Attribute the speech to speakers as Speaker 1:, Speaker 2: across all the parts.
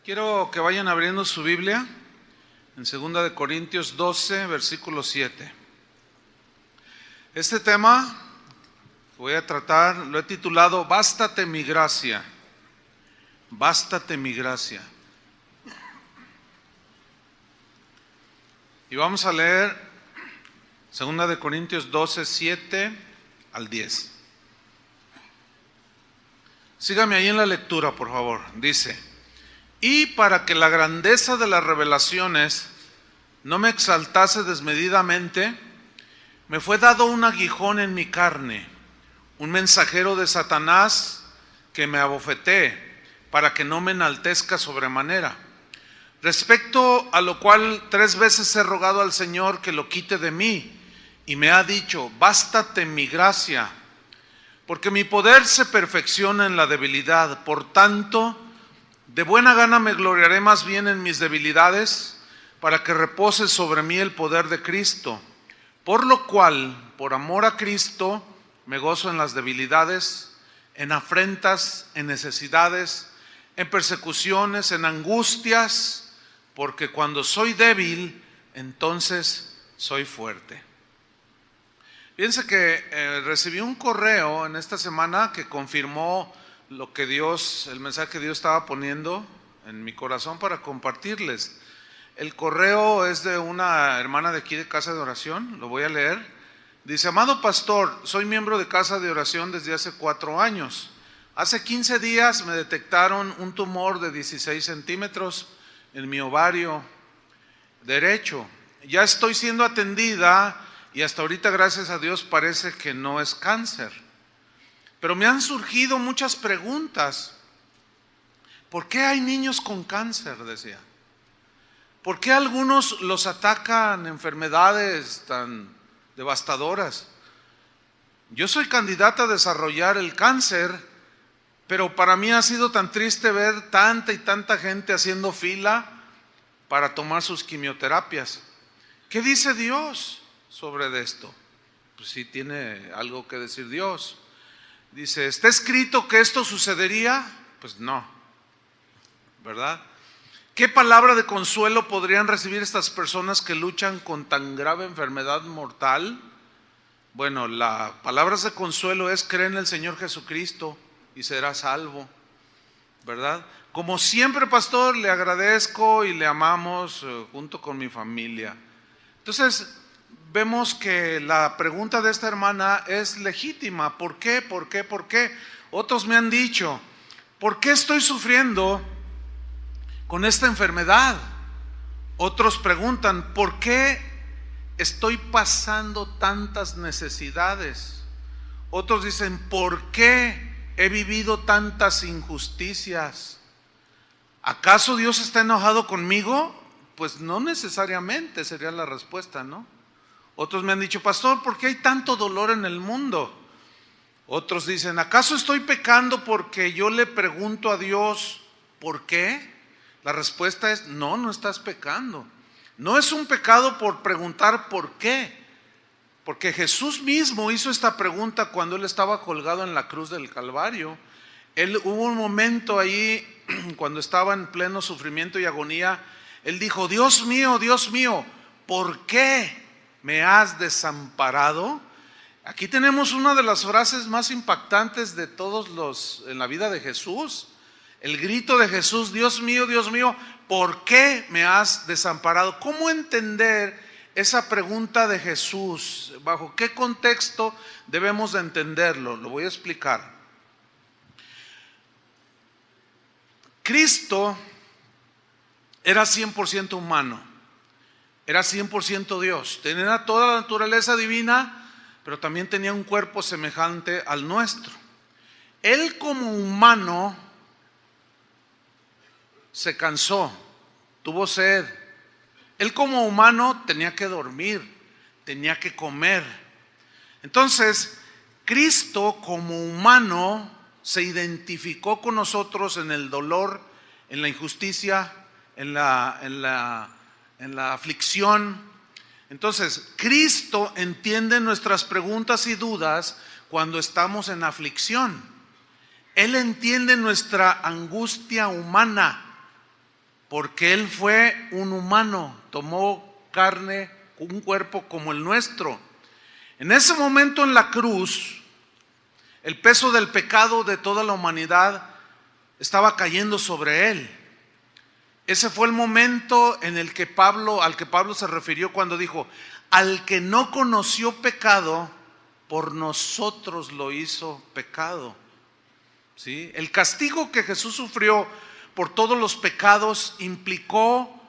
Speaker 1: Quiero que vayan abriendo su Biblia en 2 de Corintios 12, versículo 7. Este tema que voy a tratar lo he titulado Bástate mi gracia. Bástate mi gracia. Y vamos a leer 2 de Corintios 12, 7 al 10. Sígame ahí en la lectura, por favor. Dice: y para que la grandeza de las revelaciones no me exaltase desmedidamente, me fue dado un aguijón en mi carne, un mensajero de Satanás que me abofetee, para que no me enaltezca sobremanera. Respecto a lo cual 3 veces he rogado al Señor que lo quite de mí, y me ha dicho: bástate mi gracia, porque mi poder se perfecciona en la debilidad. Por tanto, de buena gana me gloriaré más bien en mis debilidades, para que repose sobre mí el poder de Cristo. Por lo cual, por amor a Cristo, me gozo en las debilidades, en afrentas, en necesidades, en persecuciones, en angustias, porque cuando soy débil, entonces soy fuerte. Fíjense que recibí un correo en esta semana que confirmó lo que el mensaje que Dios estaba poniendo en mi corazón para compartirles. El correo es de una hermana de aquí de Casa de Oración, lo voy a leer. Dice: amado pastor, soy miembro de Casa de Oración desde hace 4 años. Hace 15 días me detectaron un tumor de 16 centímetros en mi ovario derecho. Ya estoy siendo atendida y hasta ahorita, gracias a Dios, parece que no es cáncer. Pero me han surgido muchas preguntas. ¿Por qué hay niños con cáncer?, decía. ¿Por qué a algunos los atacan enfermedades tan devastadoras? Yo soy candidata a desarrollar el cáncer, pero para mí ha sido tan triste ver tanta y tanta gente haciendo fila para tomar sus quimioterapias. ¿Qué dice Dios sobre esto? Pues sí tiene algo que decir Dios. Dice: ¿está escrito que esto sucedería? Pues no, ¿verdad? ¿Qué palabra de consuelo podrían recibir estas personas que luchan con tan grave enfermedad mortal? Bueno, la palabra de consuelo es: cree en el Señor Jesucristo y serás salvo, ¿verdad? Como siempre, pastor, le agradezco y le amamos junto con mi familia. Entonces, vemos que la pregunta de esta hermana es legítima. ¿Por qué? ¿Por qué? ¿Por qué? Otros me han dicho: ¿por qué estoy sufriendo con esta enfermedad? Otros preguntan: ¿por qué estoy pasando tantas necesidades? Otros dicen: ¿por qué he vivido tantas injusticias? ¿Acaso Dios está enojado conmigo? Pues no necesariamente sería la respuesta, ¿no? Otros me han dicho: pastor, ¿por qué hay tanto dolor en el mundo? Otros dicen: ¿acaso estoy pecando porque yo le pregunto a Dios por qué? La respuesta es: no, no estás pecando. No es un pecado por preguntar por qué, porque Jesús mismo hizo esta pregunta cuando Él estaba colgado en la cruz del Calvario. Hubo un momento ahí cuando estaba en pleno sufrimiento y agonía. Él dijo: Dios mío, ¿por qué me has desamparado? Aquí tenemos una de las frases más impactantes de todos en la vida de Jesús. El grito de Jesús: Dios mío, ¿por qué me has desamparado? ¿Cómo entender esa pregunta de Jesús? ¿Bajo qué contexto debemos de entenderlo? Lo voy a explicar. Cristo era 100% humano, era 100% Dios, tenía toda la naturaleza divina, pero también tenía un cuerpo semejante al nuestro. Él como humano se cansó, tuvo sed. Él como humano tenía que dormir, tenía que comer. Entonces, Cristo como humano se identificó con nosotros en el dolor, en la injusticia, en la aflicción. Entonces, Cristo entiende nuestras preguntas y dudas cuando estamos en aflicción. Él entiende nuestra angustia humana. porque Él fue un humano, tomó carne, un cuerpo como el nuestro. En ese momento en la cruz, el peso del pecado de toda la humanidad estaba cayendo sobre Él. Ese fue el momento en el que al que Pablo se refirió cuando dijo: al que no conoció pecado, por nosotros lo hizo pecado. ¿Sí? El castigo que Jesús sufrió por todos los pecados implicó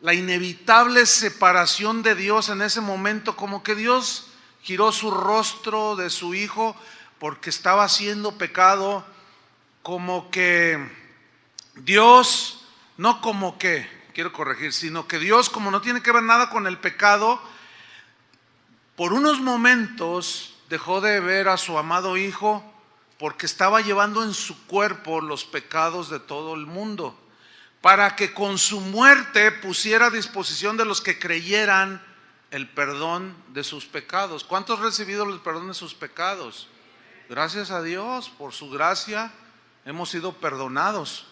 Speaker 1: la inevitable separación de Dios en ese momento, como que Dios giró su rostro de su Hijo porque estaba haciendo pecado, como que Dios, no como que, quiero corregir, sino que Dios, como no tiene que ver nada con el pecado, por unos momentos dejó de ver a su amado Hijo porque estaba llevando en su cuerpo los pecados de todo el mundo, para que con su muerte pusiera a disposición de los que creyeran el perdón de sus pecados. ¿Cuántos han recibido el perdón de sus pecados? Gracias a Dios, por su gracia hemos sido perdonados.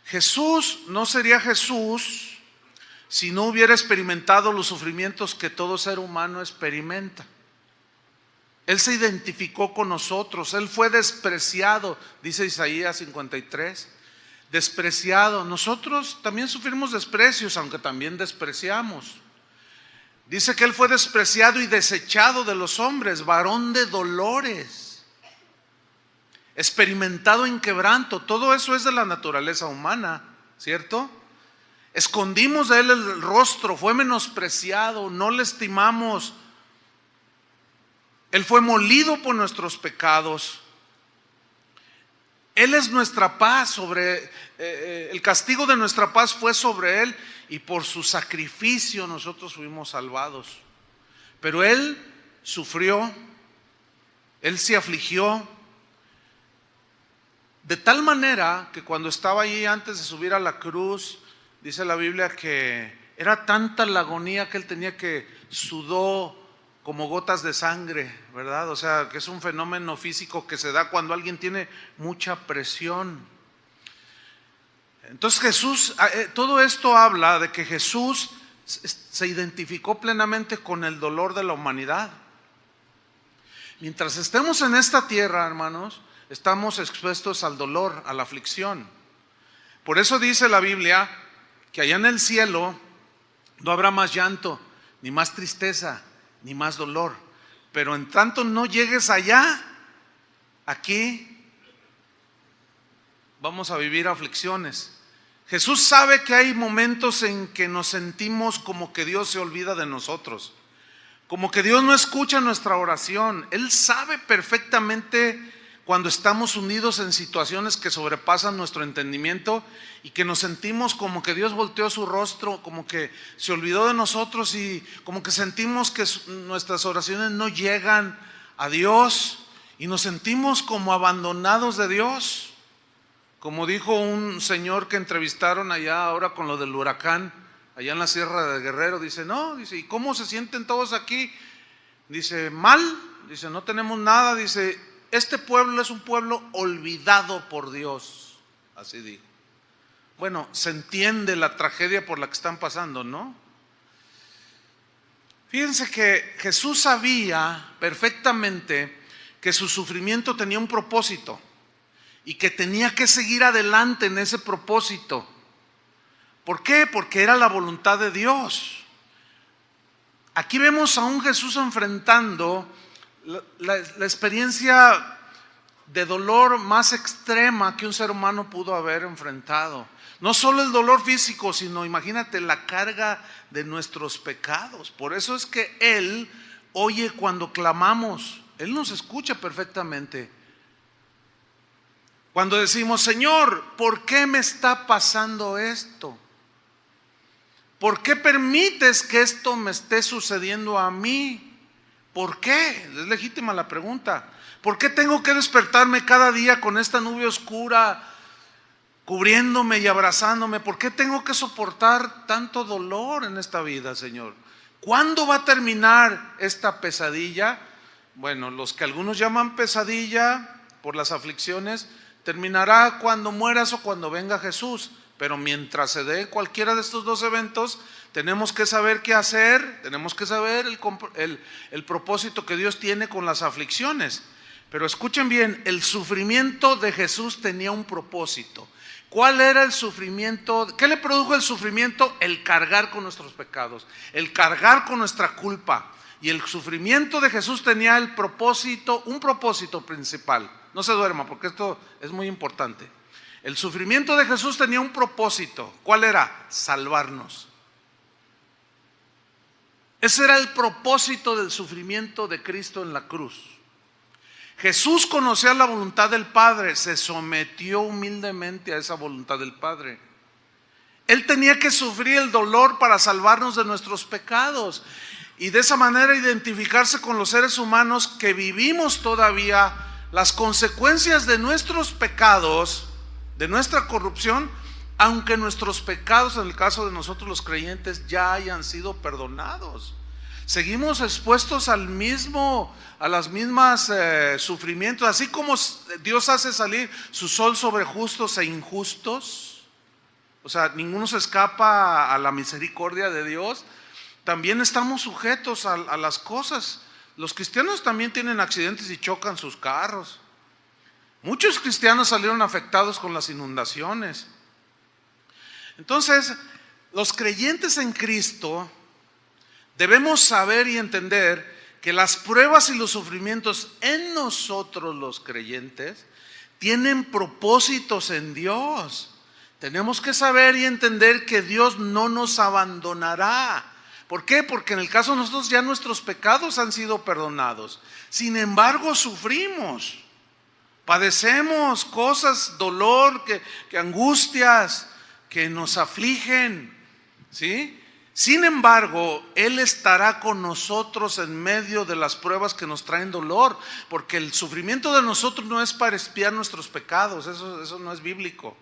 Speaker 1: Jesús no sería Jesús si no hubiera experimentado los sufrimientos que todo ser humano experimenta. Él se identificó con nosotros, Él fue despreciado, dice Isaías 53, despreciado. Nosotros también sufrimos desprecios, aunque también despreciamos. Dice que Él fue despreciado y desechado de los hombres, varón de dolores, experimentado en quebranto. Todo eso es de la naturaleza humana, ¿cierto? Escondimos de Él el rostro, fue menospreciado, no le estimamos. Él fue molido por nuestros pecados. Él es nuestra paz, el castigo de nuestra paz fue sobre Él, y por su sacrificio nosotros fuimos salvados. Pero Él sufrió, Él se afligió, de tal manera que cuando estaba allí antes de subir a la cruz, dice la Biblia que era tanta la agonía que Él tenía que sudó como gotas de sangre, ¿verdad? O sea, que es un fenómeno físico que se da cuando alguien tiene mucha presión. Entonces Jesús, todo esto habla de que Jesús se identificó plenamente con el dolor de la humanidad. Mientras estemos en esta tierra, hermanos, estamos expuestos al dolor, a la aflicción. Por eso dice la Biblia que allá en el cielo no habrá más llanto, ni más tristeza, ni más dolor. Pero en tanto no llegues allá, aquí vamos a vivir aflicciones. Jesús sabe que hay momentos en que nos sentimos como que Dios se olvida de nosotros, como que Dios no escucha nuestra oración. Él sabe perfectamente cuando estamos unidos en situaciones que sobrepasan nuestro entendimiento y que nos sentimos como que Dios volteó su rostro, como que se olvidó de nosotros, y como que sentimos que nuestras oraciones no llegan a Dios y nos sentimos como abandonados de Dios. Como dijo un señor que entrevistaron allá ahora con lo del huracán, allá en la Sierra de Guerrero, dice, ¿y cómo se sienten todos aquí? Dice, mal, dice, no tenemos nada, dice, este pueblo es un pueblo olvidado por Dios, así dijo. Bueno, se entiende la tragedia por la que están pasando, ¿no? Fíjense que Jesús sabía perfectamente que su sufrimiento tenía un propósito y que tenía que seguir adelante en ese propósito. ¿Por qué? Porque era la voluntad de Dios. Aquí vemos a un Jesús enfrentando la experiencia de dolor más extrema que un ser humano pudo haber enfrentado. No solo el dolor físico, sino imagínate la carga de nuestros pecados. Por eso es que Él oye cuando clamamos, Él nos escucha perfectamente. Cuando decimos, Señor, ¿por qué me está pasando esto? ¿Por qué permites que esto me esté sucediendo a mí? ¿Por qué? Es legítima la pregunta. ¿Por qué tengo que despertarme cada día con esta nube oscura cubriéndome y abrazándome? ¿Por qué tengo que soportar tanto dolor en esta vida, Señor? ¿Cuándo va a terminar esta pesadilla? Bueno, los que algunos llaman pesadilla por las aflicciones, terminará cuando mueras o cuando venga Jesús. Pero mientras se dé cualquiera de estos dos eventos, tenemos que saber qué hacer, tenemos que saber el propósito que Dios tiene con las aflicciones. Pero escuchen bien, el sufrimiento de Jesús tenía un propósito. ¿Cuál era el sufrimiento? ¿Qué le produjo el sufrimiento? El cargar con nuestros pecados, el cargar con nuestra culpa. Y el sufrimiento de Jesús tenía el propósito, un propósito principal. No se duerma, porque esto es muy importante. El sufrimiento de Jesús tenía un propósito. ¿Cuál era? Salvarnos. Ese era el propósito del sufrimiento de Cristo en la cruz. Jesús conocía la voluntad del Padre, se sometió humildemente a esa voluntad del Padre. Él tenía que sufrir el dolor para salvarnos de nuestros pecados y de esa manera identificarse con los seres humanos que vivimos todavía las consecuencias de nuestros pecados, de nuestra corrupción, aunque nuestros pecados, en el caso de nosotros los creyentes, ya hayan sido perdonados. Seguimos expuestos a las mismas sufrimientos, así como Dios hace salir su sol sobre justos e injustos. O sea, ninguno se escapa a la misericordia de Dios. También estamos sujetos a las cosas. Los cristianos también tienen accidentes y chocan sus carros. Muchos cristianos salieron afectados con las inundaciones. Entonces, los creyentes en Cristo debemos saber y entender que las pruebas y los sufrimientos en nosotros los creyentes tienen propósitos en Dios. Tenemos que saber y entender que Dios no nos abandonará. ¿Por qué? Porque en el caso de nosotros ya nuestros pecados han sido perdonados. Sin embargo, sufrimos. Padecemos cosas, dolor, que angustias, que nos afligen, ¿sí? Sin embargo, Él estará con nosotros en medio de las pruebas que nos traen dolor, porque el sufrimiento de nosotros no es para expiar nuestros pecados, eso no es bíblico,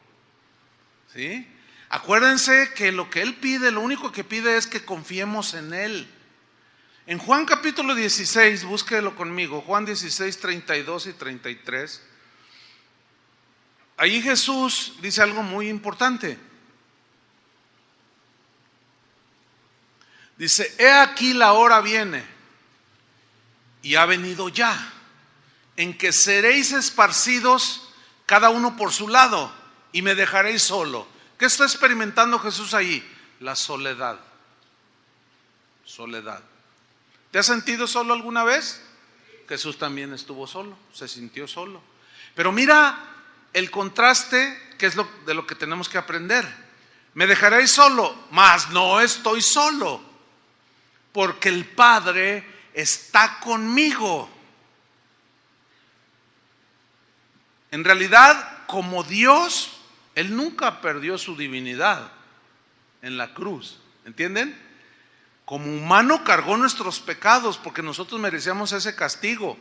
Speaker 1: ¿sí? Acuérdense que lo que Él pide, lo único que pide es que confiemos en Él. En Juan capítulo 16, búsquelo conmigo, Juan 16, 32 y 33. Ahí Jesús dice algo muy importante. Dice, he aquí la hora viene y ha venido ya, en que seréis esparcidos cada uno por su lado y me dejaréis solo. ¿Qué está experimentando Jesús ahí? La soledad. Soledad. ¿Te has sentido solo alguna vez? Jesús también estuvo solo, se sintió solo. Pero mira el contraste, que es de lo que tenemos que aprender. Me dejaréis solo, mas no estoy solo, porque el Padre está conmigo. En realidad, como Dios, Él nunca perdió su divinidad en la cruz, ¿entienden? Como humano cargó nuestros pecados porque nosotros merecíamos ese castigo.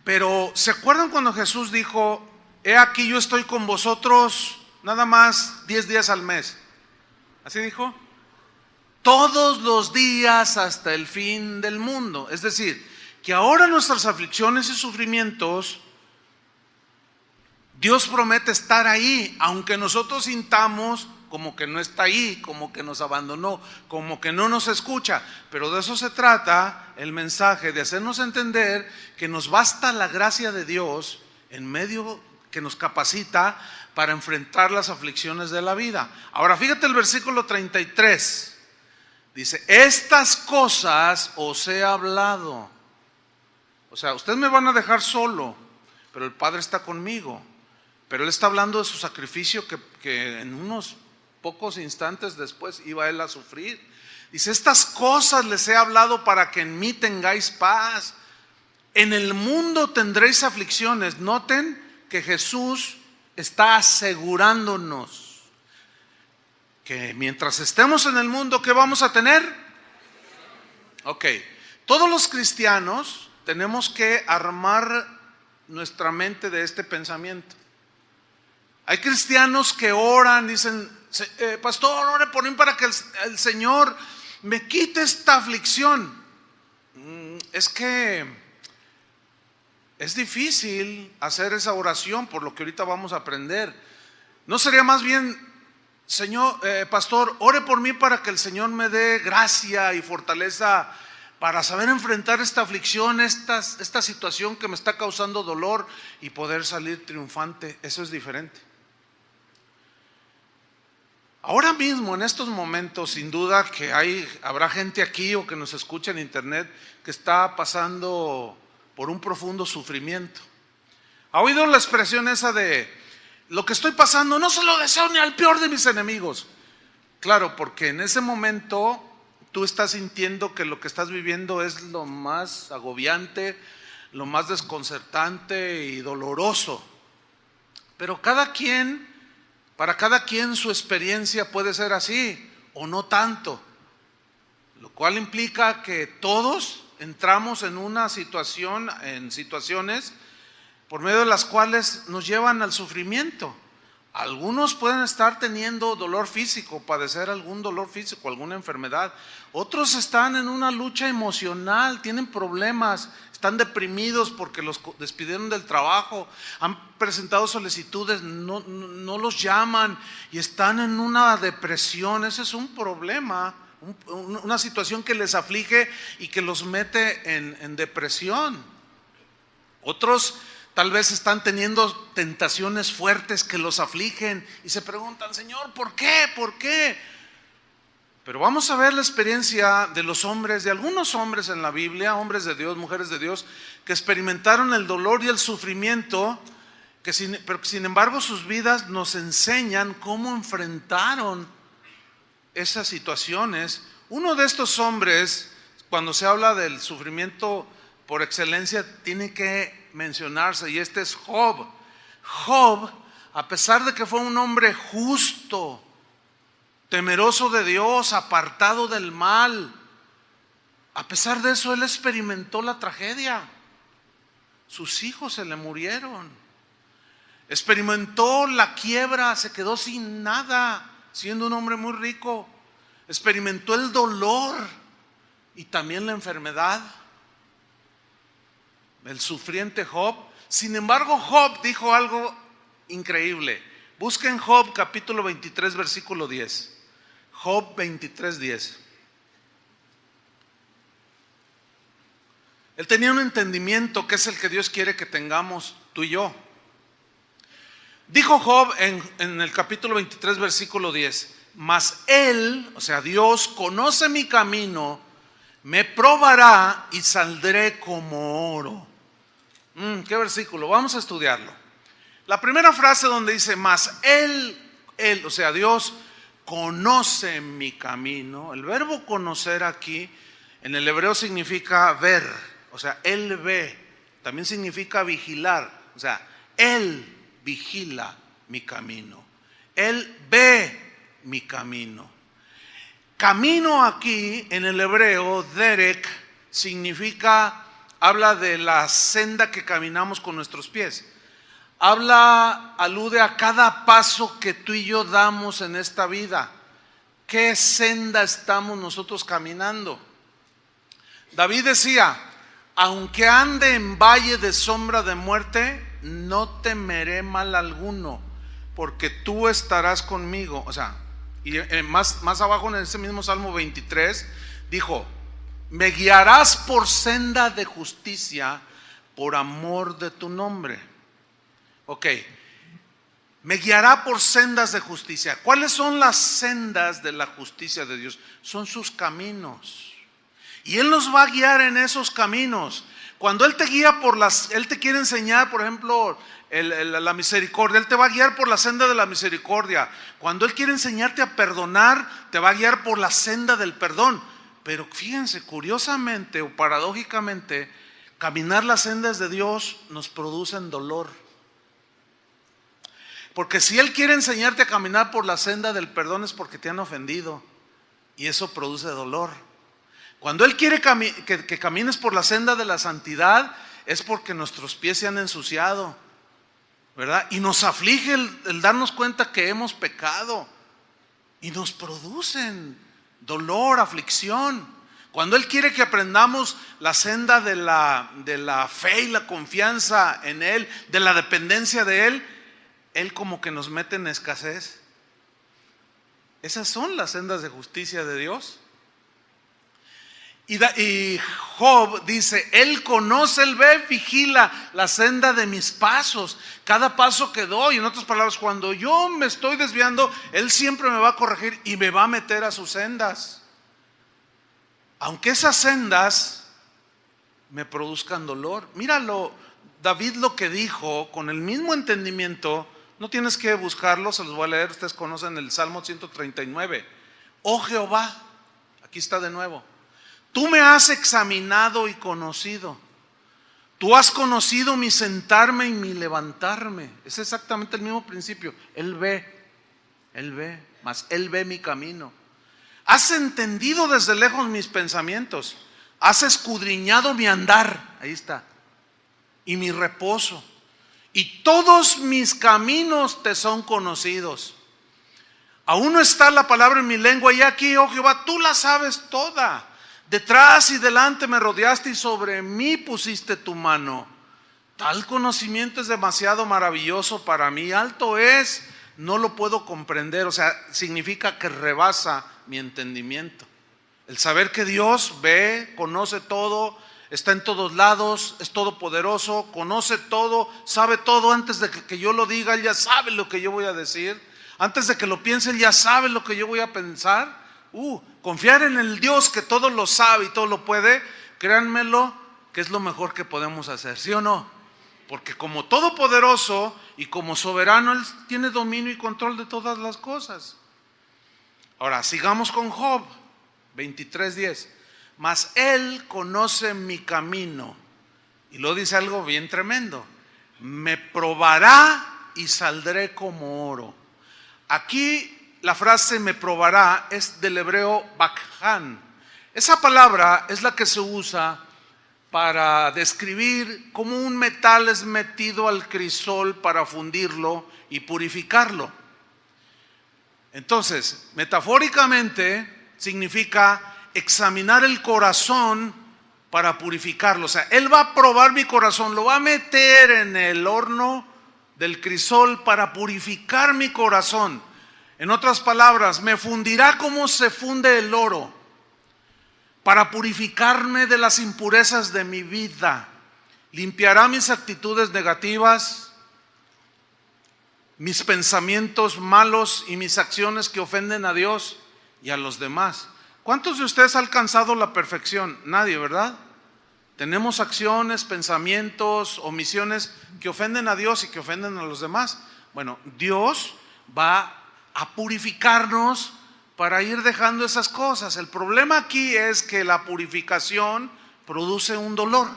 Speaker 1: Pero ¿se acuerdan cuando Jesús dijo, he aquí yo estoy con vosotros nada más 10 días al mes? ¿Así dijo? Todos los días hasta el fin del mundo. Es decir, que ahora nuestras aflicciones y sufrimientos, Dios promete estar ahí, aunque nosotros sintamos como que no está ahí, como que nos abandonó, como que no nos escucha. Pero de eso se trata el mensaje, de hacernos entender que nos basta la gracia de Dios en medio que nos capacita para enfrentar las aflicciones de la vida. Ahora fíjate el versículo 33. Dice, estas cosas os he hablado. O sea, ustedes me van a dejar solo, pero el Padre está conmigo. Pero Él está hablando de su sacrificio que en unos pocos instantes después iba Él a sufrir. Dice, estas cosas les he hablado para que en mí tengáis paz. En el mundo tendréis aflicciones. Noten que Jesús está asegurándonos que mientras estemos en el mundo, ¿qué vamos a tener? Ok, todos los cristianos tenemos que armar nuestra mente de este pensamiento. Hay cristianos que oran, dicen, pastor, ore por mí para que el Señor me quite esta aflicción. Es que es difícil hacer esa oración, por lo que ahorita vamos a aprender. ¿No sería más bien, Señor, pastor, ore por mí para que el Señor me dé gracia y fortaleza para saber enfrentar esta aflicción, esta situación que me está causando dolor y poder salir triunfante? Eso es diferente. Ahora mismo, en estos momentos, sin duda que habrá gente aquí o que nos escucha en internet que está pasando por un profundo sufrimiento. ¿Ha oído la expresión esa de lo que estoy pasando no se lo deseo ni al peor de mis enemigos? Claro, porque en ese momento tú estás sintiendo que lo que estás viviendo es lo más agobiante, lo más desconcertante y doloroso. Pero para cada quien su experiencia puede ser así o no tanto, lo cual implica que todos entramos en situaciones por medio de las cuales nos llevan al sufrimiento. Algunos pueden estar teniendo dolor físico, padecer algún dolor físico, alguna enfermedad. Otros están en una lucha emocional, tienen problemas, están deprimidos porque los despidieron del trabajo, han presentado solicitudes, no los llaman y están en una depresión. Ese es un problema, una situación que les aflige y que los mete en depresión. Otros tal vez están teniendo tentaciones fuertes que los afligen y se preguntan, Señor, ¿por qué? ¿Por qué? Pero vamos a ver la experiencia de los hombres, de algunos hombres en la Biblia, hombres de Dios, mujeres de Dios, que experimentaron el dolor y el sufrimiento, pero que sin embargo sus vidas nos enseñan cómo enfrentaron esas situaciones. Uno de estos hombres, cuando se habla del sufrimiento por excelencia, tiene que mencionarse, y este es Job. Job, a pesar de que fue un hombre justo, temeroso de Dios, apartado del mal, a pesar de eso él experimentó la tragedia. Sus hijos se le murieron, experimentó la quiebra, se quedó sin nada siendo un hombre muy rico, experimentó el dolor y también la enfermedad. El sufriente Job. Sin embargo, Job dijo algo increíble. Busquen Job capítulo 23 versículo 10. Job 23, 10. Él tenía un entendimiento que es el que Dios quiere que tengamos tú y yo. Dijo Job en el capítulo 23 versículo 10: mas él, o sea Dios, conoce mi camino, me probará y saldré como oro. ¿Qué versículo? Vamos a estudiarlo. La primera frase donde dice, mas él, o sea Dios, conoce mi camino. El verbo conocer aquí en el hebreo significa ver, o sea, él ve. También significa vigilar, o sea, él vigila mi camino. Él ve mi camino. Camino aquí en el hebreo, derek, habla de la senda que caminamos con nuestros pies. Alude a cada paso que tú y yo damos en esta vida. ¿Qué senda estamos nosotros caminando? David decía, aunque ande en valle de sombra de muerte, no temeré mal alguno, porque tú estarás conmigo. O sea, y más abajo en ese mismo Salmo 23, dijo, me guiarás por senda de justicia por amor de tu nombre. Ok, me guiará por sendas de justicia. ¿Cuáles son las sendas de la justicia de Dios? Son sus caminos. Y Él nos va a guiar en esos caminos. Cuando Él te guía Él te quiere enseñar, por ejemplo, la misericordia, Él te va a guiar por la senda de la misericordia. Cuando Él quiere enseñarte a perdonar, te va a guiar por la senda del perdón. Pero fíjense, curiosamente o paradójicamente, caminar las sendas de Dios nos producen dolor. Porque si Él quiere enseñarte a caminar por la senda del perdón es porque te han ofendido, y eso produce dolor. Cuando Él quiere que camines por la senda de la santidad es porque nuestros pies se han ensuciado, ¿verdad? Y nos aflige el darnos cuenta que hemos pecado, y nos producen dolor, aflicción. Cuando Él quiere que aprendamos la senda de la fe y la confianza en Él, de la dependencia de Él, Él como que nos mete en escasez. Esas son las sendas de justicia de Dios. Y Job dice, Él conoce, Él ve, vigila la senda de mis pasos, cada paso que doy. En otras palabras, cuando yo me estoy desviando, Él siempre me va a corregir y me va a meter a sus sendas. Aunque esas sendas me produzcan dolor. Míralo, David lo que dijo con el mismo entendimiento. No tienes que buscarlo, se los voy a leer. Ustedes conocen el Salmo 139. Oh Jehová, aquí está de nuevo. Tú me has examinado y conocido. Tú has conocido mi sentarme y mi levantarme. Es exactamente el mismo principio. Él ve, mas Él ve mi camino. Has entendido desde lejos mis pensamientos. Has escudriñado mi andar. Ahí está. Y mi reposo. Y todos mis caminos te son conocidos. Aún no está la palabra en mi lengua. Y aquí, oh Jehová, tú la sabes toda. Detrás y delante me rodeaste y sobre mí pusiste tu mano. Tal conocimiento es demasiado maravilloso para mí. Alto es, no lo puedo comprender. O sea, significa que rebasa mi entendimiento. El saber que Dios ve, conoce todo, está en todos lados, es todopoderoso, conoce todo, sabe todo. Antes de que yo lo diga, Él ya sabe lo que yo voy a decir. Antes de que lo piense, Él ya sabe lo que yo voy a pensar. Confiar en el Dios que todo lo sabe y todo lo puede, créanmelo, que es lo mejor que podemos hacer, ¿sí o no? Porque como todopoderoso y como soberano, Él tiene dominio y control de todas las cosas. Ahora, sigamos con Job 23:10. Mas Él conoce mi camino. Y luego dice algo bien tremendo. Me probará y saldré como oro. Aquí la frase me probará es del hebreo bakhan. Esa palabra es la que se usa para describir cómo un metal es metido al crisol para fundirlo y purificarlo. Entonces, metafóricamente significa examinar el corazón para purificarlo. O sea, Él va a probar mi corazón, lo va a meter en el horno del crisol para purificar mi corazón. En otras palabras, me fundirá como se funde el oro para purificarme de las impurezas de mi vida. Limpiará mis actitudes negativas, mis pensamientos malos y mis acciones que ofenden a Dios y a los demás. ¿Cuántos de ustedes han alcanzado la perfección? Nadie, ¿verdad? Tenemos acciones, pensamientos, omisiones que ofenden a Dios y que ofenden a los demás. Bueno, Dios va a purificarnos para ir dejando esas cosas. El problema aquí es que la purificación produce un dolor,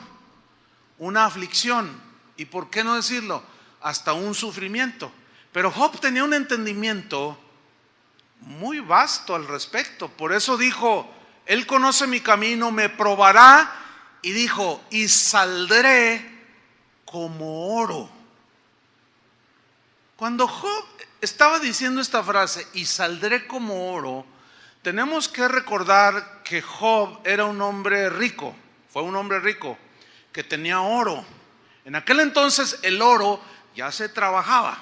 Speaker 1: una aflicción y, ¿por qué no decirlo?, hasta un sufrimiento. Pero Job tenía un entendimiento muy vasto al respecto. Por eso dijo, Él conoce mi camino, me probará, y dijo, y saldré como oro. Cuando Job estaba diciendo esta frase, y saldré como oro, tenemos que recordar que Job era un hombre rico, fue un hombre rico, que tenía oro. En aquel entonces el oro ya se trabajaba,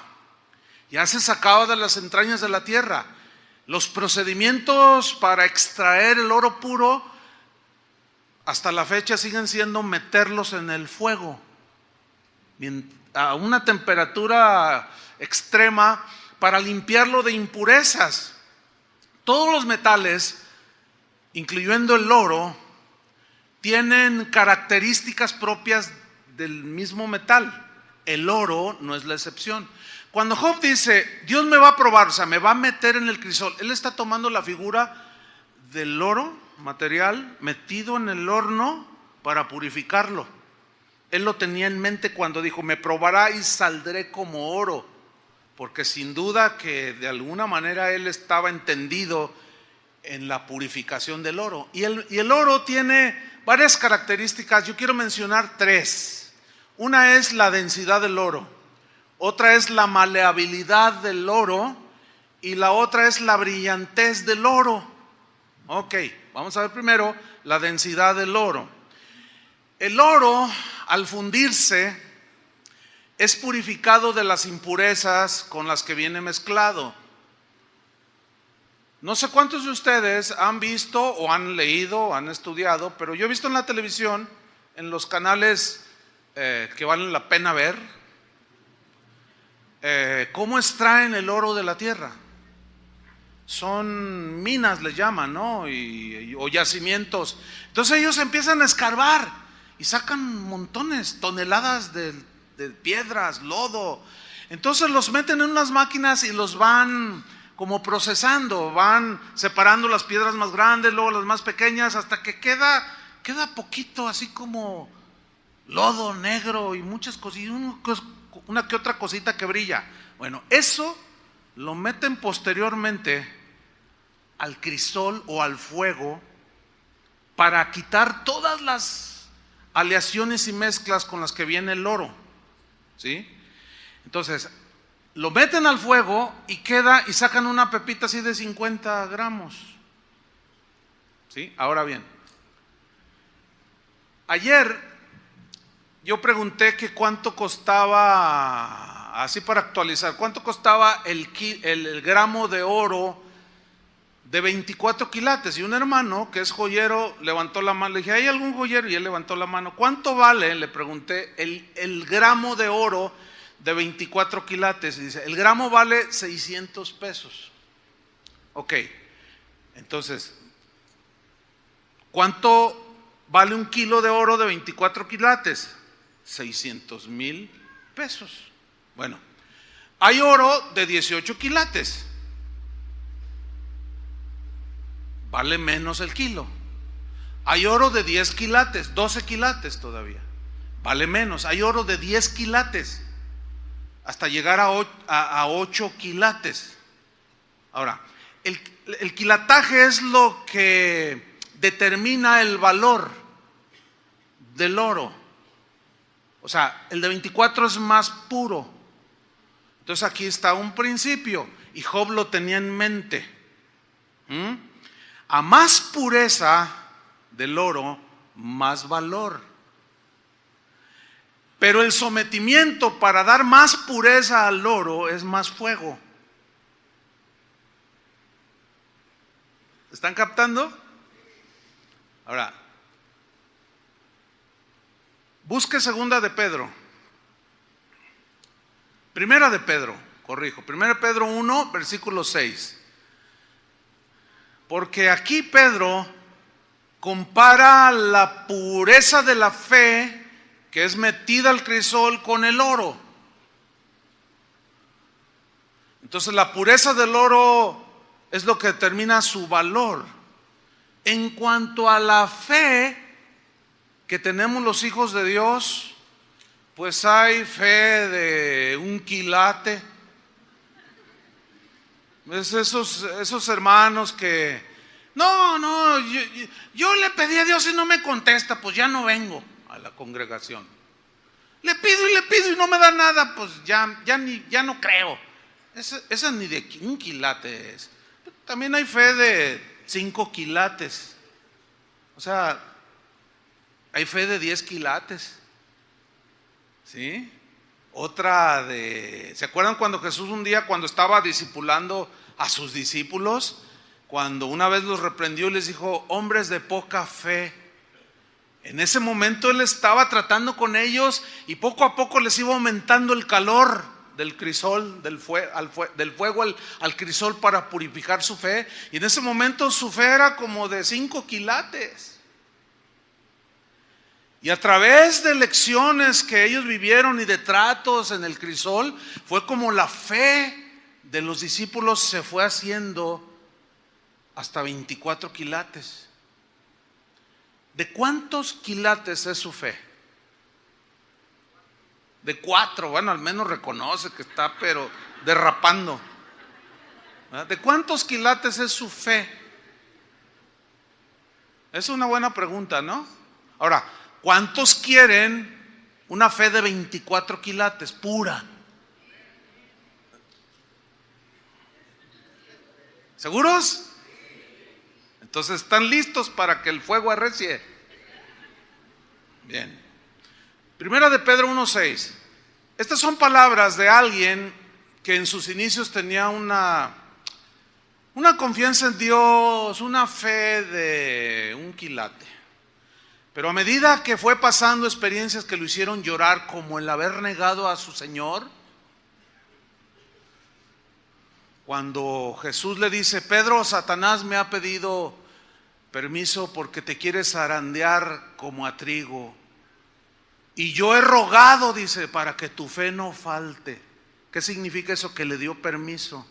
Speaker 1: ya se sacaba de las entrañas de la tierra. Los procedimientos para extraer el oro puro, hasta la fecha siguen siendo meterlos en el fuego, a una temperatura extrema, para limpiarlo de impurezas. Todos los metales, incluyendo el oro, tienen características propias del mismo metal. El oro no es la excepción. Cuando Job dice, Dios me va a probar, o sea, me va a meter en el crisol, él está tomando la figura del oro material metido en el horno para purificarlo. Él lo tenía en mente cuando dijo, me probará y saldré como oro. Porque sin duda que de alguna manera él estaba entendido en la purificación del oro. Y el oro tiene varias características, yo quiero mencionar tres. Una es la densidad del oro, otra es la maleabilidad del oro y la otra es la brillantez del oro. Ok, vamos a ver primero la densidad del oro. El oro, al fundirse, es purificado de las impurezas con las que viene mezclado. No sé cuántos de ustedes han visto o han leído o han estudiado, pero yo he visto en la televisión, en los canales que valen la pena ver, cómo extraen el oro de la tierra. Son minas, les llaman, ¿no? O yacimientos. Entonces ellos empiezan a escarbar y sacan montones, toneladas de piedras, lodo. Entonces los meten en unas máquinas y los van como procesando, van separando las piedras más grandes, luego las más pequeñas, hasta que queda poquito, así como lodo negro y muchas cosas, y una que otra cosita que brilla. Bueno, eso lo meten posteriormente al crisol o al fuego para quitar todas las aleaciones y mezclas con las que viene el oro, ¿sí? Entonces lo meten al fuego y sacan una pepita así de 50 gramos, ¿sí? Ahora bien, ayer yo pregunté que cuánto costaba, así para actualizar, cuánto costaba el gramo de oro de 24 quilates. Y un hermano que es joyero levantó la mano. Le dije, ¿hay algún joyero? Y él levantó la mano. ¿Cuánto vale? Le pregunté, el gramo de oro de 24 quilates. Y dice, el gramo vale 600 pesos. Ok, entonces, ¿cuánto vale un kilo de oro de 24 quilates? 600,000 pesos. Bueno, hay oro de 18 quilates. Vale menos el kilo. Hay oro de 10 quilates, 12 quilates todavía. Vale menos. Hay oro de 10 quilates, hasta llegar a 8 quilates. Ahora, el quilataje es lo que determina el valor del oro. O sea, el de 24 es más puro. Entonces aquí está un principio, y Job lo tenía en mente. A más pureza del oro, más valor. Pero el sometimiento para dar más pureza al oro es más fuego. ¿Están captando? Ahora, busque segunda de Pedro. Primera de Pedro, corrijo. Primera de Pedro 1, versículo 6. Porque aquí Pedro compara la pureza de la fe que es metida al crisol con el oro. Entonces la pureza del oro es lo que determina su valor. En cuanto a la fe que tenemos los hijos de Dios, pues hay fe de 1 quilate. Es esos hermanos que yo le pedí a Dios y no me contesta, pues ya no vengo a la congregación. Le pido y no me da nada, pues ya no creo. Esa ni de 1 quilate es. También hay fe de 5 quilates. O sea, hay fe de 10 quilates. ¿Sí? Otra ¿se acuerdan cuando Jesús un día, cuando estaba discipulando a sus discípulos, cuando una vez los reprendió y les dijo, hombres de poca fe? En ese momento Él estaba tratando con ellos y poco a poco les iba aumentando el calor del crisol, del fuego al crisol para purificar su fe. Y en ese momento su fe era como de 5 quilates. Y a través de lecciones que ellos vivieron y de tratos en el crisol, fue como la fe de los discípulos se fue haciendo hasta 24 quilates. ¿De cuántos quilates es su fe? De 4, bueno, al menos reconoce que está pero derrapando. ¿De cuántos quilates es su fe? Es una buena pregunta, ¿no? Ahora, ¿cuántos quieren una fe de 24 quilates, pura? ¿Seguros? Entonces, ¿están listos para que el fuego arrecie? Bien. Primera de Pedro 1:6. Estas son palabras de alguien que en sus inicios tenía una confianza en Dios, una fe de un quilate. Pero a medida que fue pasando experiencias que lo hicieron llorar, como el haber negado a su Señor, cuando Jesús le dice: Pedro, Satanás me ha pedido permiso porque te quieres zarandear como a trigo, y yo he rogado, dice, para que tu fe no falte. ¿Qué significa eso? Que le dio permiso.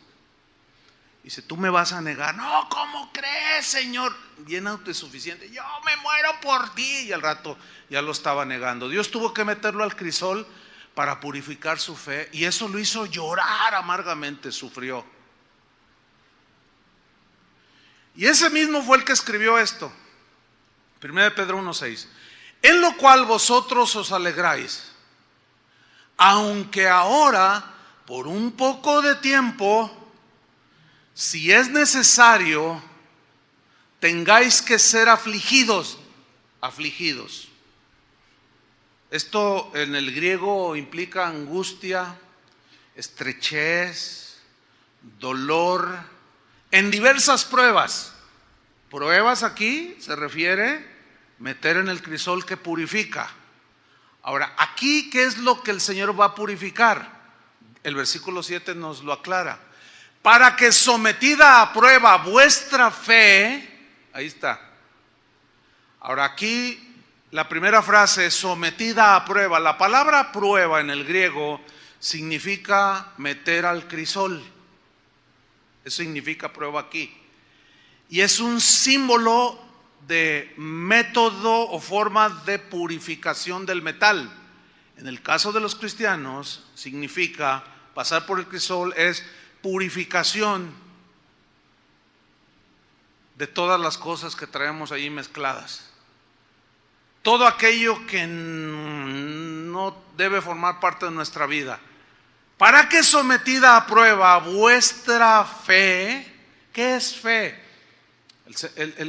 Speaker 1: Dice: tú me vas a negar. No, ¿cómo crees, Señor? Bien autosuficiente. Yo me muero por ti. Y al rato ya lo estaba negando. Dios tuvo que meterlo al crisol para purificar su fe, y eso lo hizo llorar amargamente, sufrió. Y ese mismo fue el que escribió esto, 1 Pedro 1:6. En lo cual vosotros os alegráis, aunque ahora, por un poco de tiempo, si es necesario, tengáis que ser afligidos. Esto en el griego implica angustia, estrechez, dolor, en diversas pruebas. Pruebas aquí se refiere meter en el crisol que purifica. Ahora, aquí, ¿qué es lo que el Señor va a purificar? El versículo 7 nos lo aclara. Para que sometida a prueba vuestra fe, ahí está. Ahora aquí, la primera frase, sometida a prueba. La palabra prueba en el griego significa meter al crisol. Eso significa prueba aquí. Y es un símbolo de método o forma de purificación del metal. En el caso de los cristianos, significa pasar por el crisol, es purificación de todas las cosas que traemos ahí mezcladas. Todo aquello que no debe formar parte de nuestra vida. Para que sometida a prueba vuestra fe. ¿Qué es fe?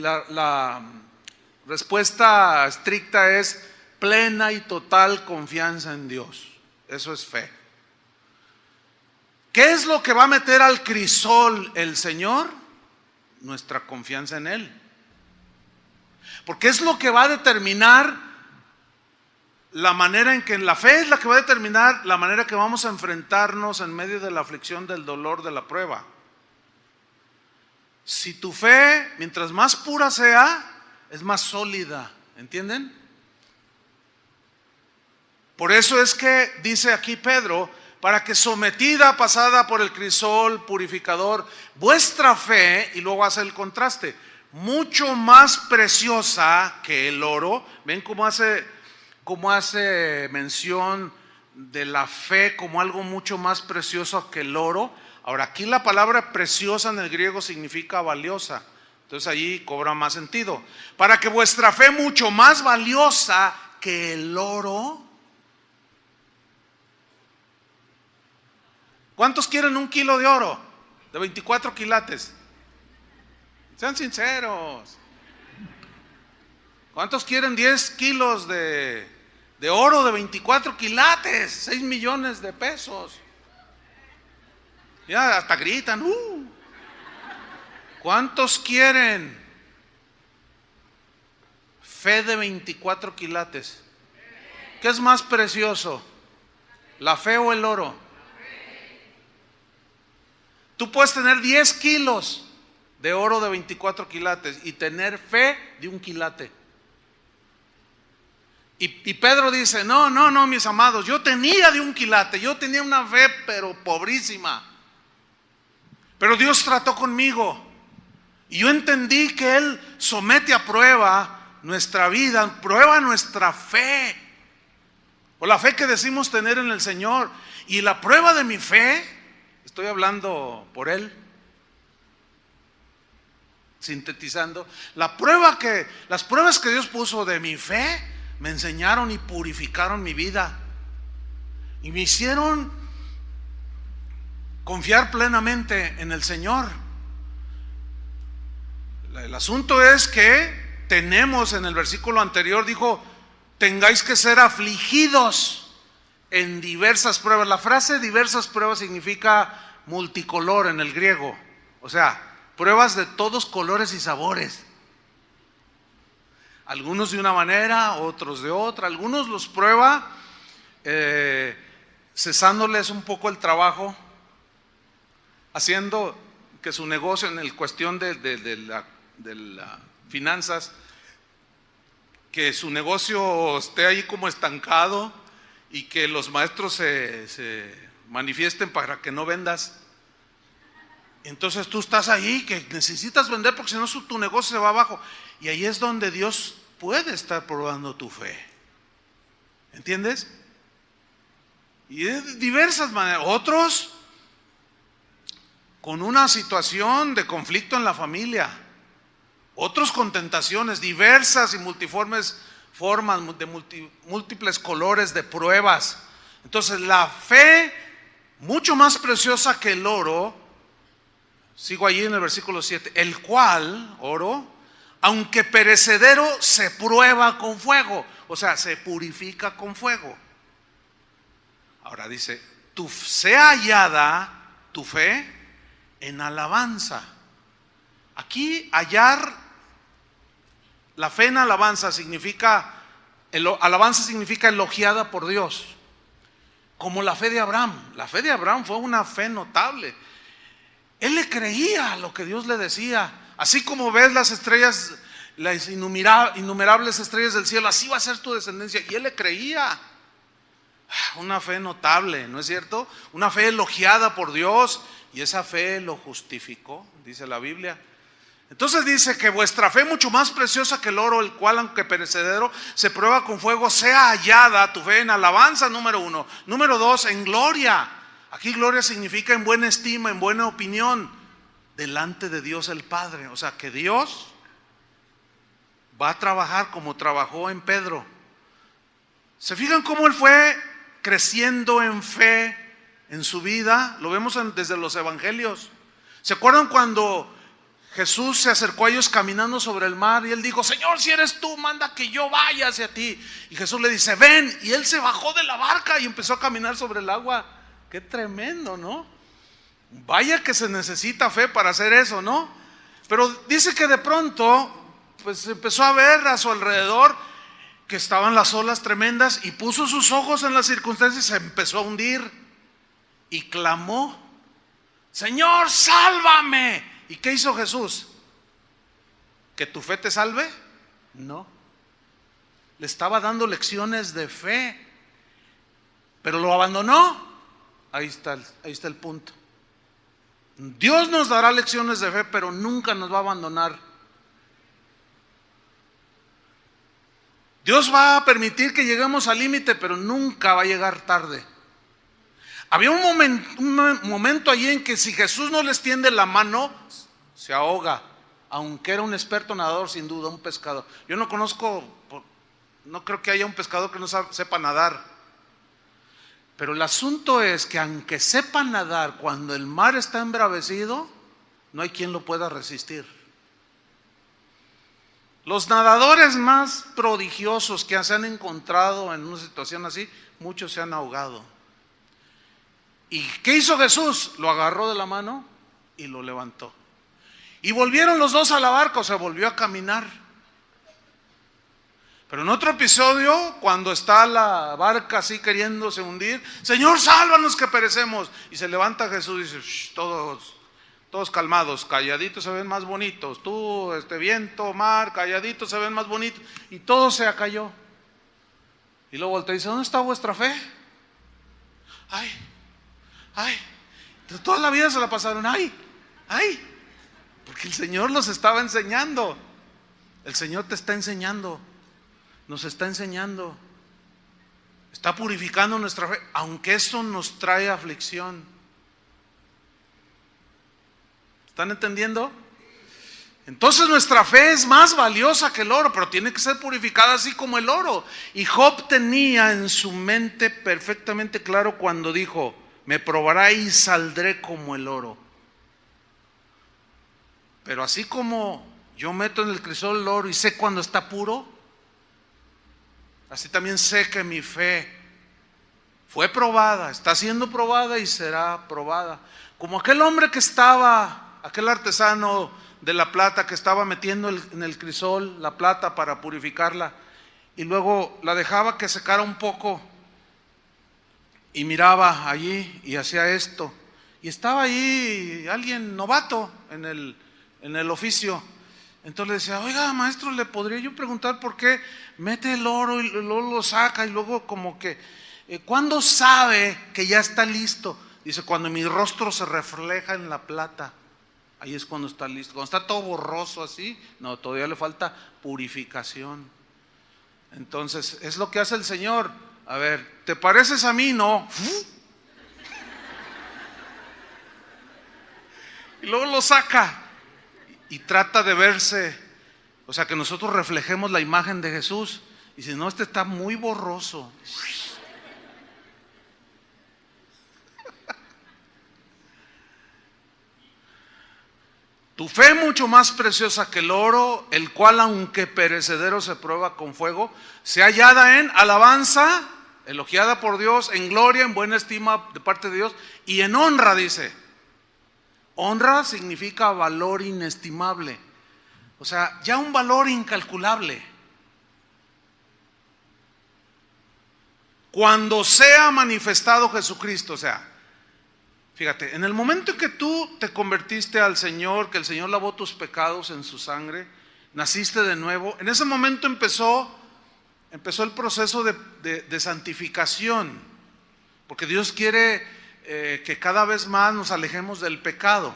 Speaker 1: La respuesta estricta es plena y total confianza en Dios. Eso es fe. ¿Qué es lo que va a meter al crisol el Señor? Nuestra confianza en Él. Porque es lo que va a determinar la manera en que, la fe es la que va a determinar la manera que vamos a enfrentarnos en medio de la aflicción, del dolor, de la prueba. Si tu fe, mientras más pura sea, es más sólida, ¿entienden? Por eso es que dice aquí Pedro: para que sometida, pasada por el crisol purificador, vuestra fe, y luego hace el contraste, mucho más preciosa que el oro. ¿Ven cómo hace mención de la fe como algo mucho más precioso que el oro? Ahora, aquí la palabra preciosa en el griego significa valiosa. Entonces allí cobra más sentido. Para que vuestra fe, mucho más valiosa que el oro. ¿Cuántos quieren 1 kilo de oro? De 24 quilates. Sean sinceros. ¿Cuántos quieren 10 kilos de oro de 24 quilates? 6 millones de pesos. Ya hasta gritan. ¿Cuántos quieren fe de 24 quilates? ¿Qué es más precioso? ¿La fe o el oro? Tú puedes tener 10 kilos de oro de 24 quilates y tener fe de 1 quilate. Y Pedro dice: no, mis amados, yo tenía de 1 quilate, yo tenía una fe pero pobrísima. Pero Dios trató conmigo y yo entendí que Él somete a prueba nuestra vida, prueba nuestra fe, o la fe que decimos tener en el Señor. Y la prueba de mi fe, estoy hablando por Él, sintetizando, las pruebas que Dios puso de mi fe me enseñaron y purificaron mi vida y me hicieron confiar plenamente en el Señor. El asunto es que tenemos, en el versículo anterior dijo: tengáis que ser afligidos. en diversas pruebas. La frase diversas pruebas significa multicolor en el griego. O sea, pruebas de todos colores y sabores. Algunos de una manera, otros de otra. Algunos los prueba cesándoles un poco el trabajo, haciendo que su negocio en el cuestión de las finanzas, que su negocio esté ahí como estancado y que los maestros se manifiesten para que no vendas. Entonces tú estás ahí que necesitas vender porque si no tu negocio se va abajo. Y ahí es donde Dios puede estar probando tu fe. ¿Entiendes? Y de diversas maneras. Otros con una situación de conflicto en la familia. Otros con tentaciones diversas y multiformes formas, de múltiples colores de pruebas. Entonces la fe, mucho más preciosa que el oro, sigo allí en el versículo 7, el cual, oro, aunque perecedero, se prueba con fuego, o sea, se purifica con fuego. Ahora dice, sea hallada tu fe en alabanza. Aquí hallar la fe en alabanza significa elogiada por Dios, como la fe de Abraham. La fe de Abraham fue una fe notable. Él le creía a lo que Dios le decía. Así como ves las estrellas, las innumerables estrellas del cielo, así va a ser tu descendencia. Y él le creía. Una fe notable, ¿no es cierto? Una fe elogiada por Dios, y esa fe lo justificó, dice la Biblia. Entonces dice que vuestra fe, mucho más preciosa que el oro, el cual aunque perecedero se prueba con fuego, sea hallada tu fe en alabanza, número 1. Número 2, en gloria. Aquí gloria significa en buena estima, en buena opinión, delante de Dios el Padre. O sea que Dios va a trabajar como trabajó en Pedro. ¿Se fijan cómo él fue creciendo en fe en su vida? Lo vemos desde los evangelios. ¿Se acuerdan cuando Jesús se acercó a ellos caminando sobre el mar y él dijo, Señor, si eres tú, manda que yo vaya hacia ti? Y Jesús le dice, ven. Y él se bajó de la barca y empezó a caminar sobre el agua. Qué tremendo, ¿no? Vaya que se necesita fe para hacer eso, ¿no? Pero dice que de pronto pues empezó a ver a su alrededor que estaban las olas tremendas y puso sus ojos en las circunstancias y se empezó a hundir y clamó, Señor, sálvame. ¿Y qué hizo Jesús? ¿Que tu fe te salve? No. Le estaba dando lecciones de fe, pero lo abandonó. Ahí está el punto. Dios nos dará lecciones de fe, pero nunca nos va a abandonar. Dios va a permitir que lleguemos al límite, pero nunca va a llegar tarde. Había un momento allí en que si Jesús no les tiende la mano, se ahoga, aunque era un experto nadador, sin duda, un pescador. Yo no creo que haya un pescador que no sepa nadar. Pero el asunto es que aunque sepa nadar, cuando el mar está embravecido, no hay quien lo pueda resistir. Los nadadores más prodigiosos que se han encontrado en una situación así, muchos se han ahogado. ¿Y qué hizo Jesús? Lo agarró de la mano y lo levantó. Y volvieron los dos a la barca, o sea, volvió a caminar. Pero en otro episodio, cuando está la barca así queriéndose hundir, Señor, sálvanos que perecemos. Y se levanta Jesús y dice, todos calmados, calladitos se ven más bonitos. Tú, viento, mar, calladitos se ven más bonitos. Y todo se acalló. Y luego voltea y dice, ¿dónde está vuestra fe? Ay, toda la vida se la pasaron, porque el Señor los estaba enseñando. El Señor te está enseñando, nos está enseñando, está purificando nuestra fe, aunque eso nos trae aflicción. ¿Están entendiendo? Entonces nuestra fe es más valiosa que el oro, pero tiene que ser purificada así como el oro. Y Job tenía en su mente perfectamente claro cuando dijo, me probará y saldré como el oro. Pero así como yo meto en el crisol el oro y sé cuando está puro, así también sé que mi fe Fue probada, está siendo probada y será probada. Como aquel hombre que estaba, aquel artesano de la plata que estaba metiendo en el crisol la plata para purificarla y luego la dejaba que secara un poco y miraba allí y hacía esto. Y estaba ahí alguien novato en el oficio. Entonces le decía, oiga maestro, ¿le podría yo preguntar por qué mete el oro y luego lo saca y luego como que, ¿cuándo sabe que ya está listo? Dice, cuando mi rostro se refleja en la plata, ahí es cuando está listo. Cuando está todo borroso así, no, todavía le falta purificación. Entonces, es lo que hace el Señor. A ver, ¿te pareces a mí? No. Y luego lo saca y trata de verse, o sea, que nosotros reflejemos la imagen de Jesús. Y si no, este está muy borroso. Tu fe mucho más preciosa que el oro, el cual aunque perecedero se prueba con fuego, se hallada en alabanza, elogiada por Dios, en gloria, en buena estima de parte de Dios y en honra, dice. Honra significa valor inestimable, o sea, ya un valor incalculable. Cuando sea manifestado Jesucristo, o sea, fíjate, en el momento en que tú te convertiste al Señor, que el Señor lavó tus pecados en su sangre, naciste de nuevo, en ese momento empezó el proceso de santificación, porque Dios quiere que cada vez más nos alejemos del pecado.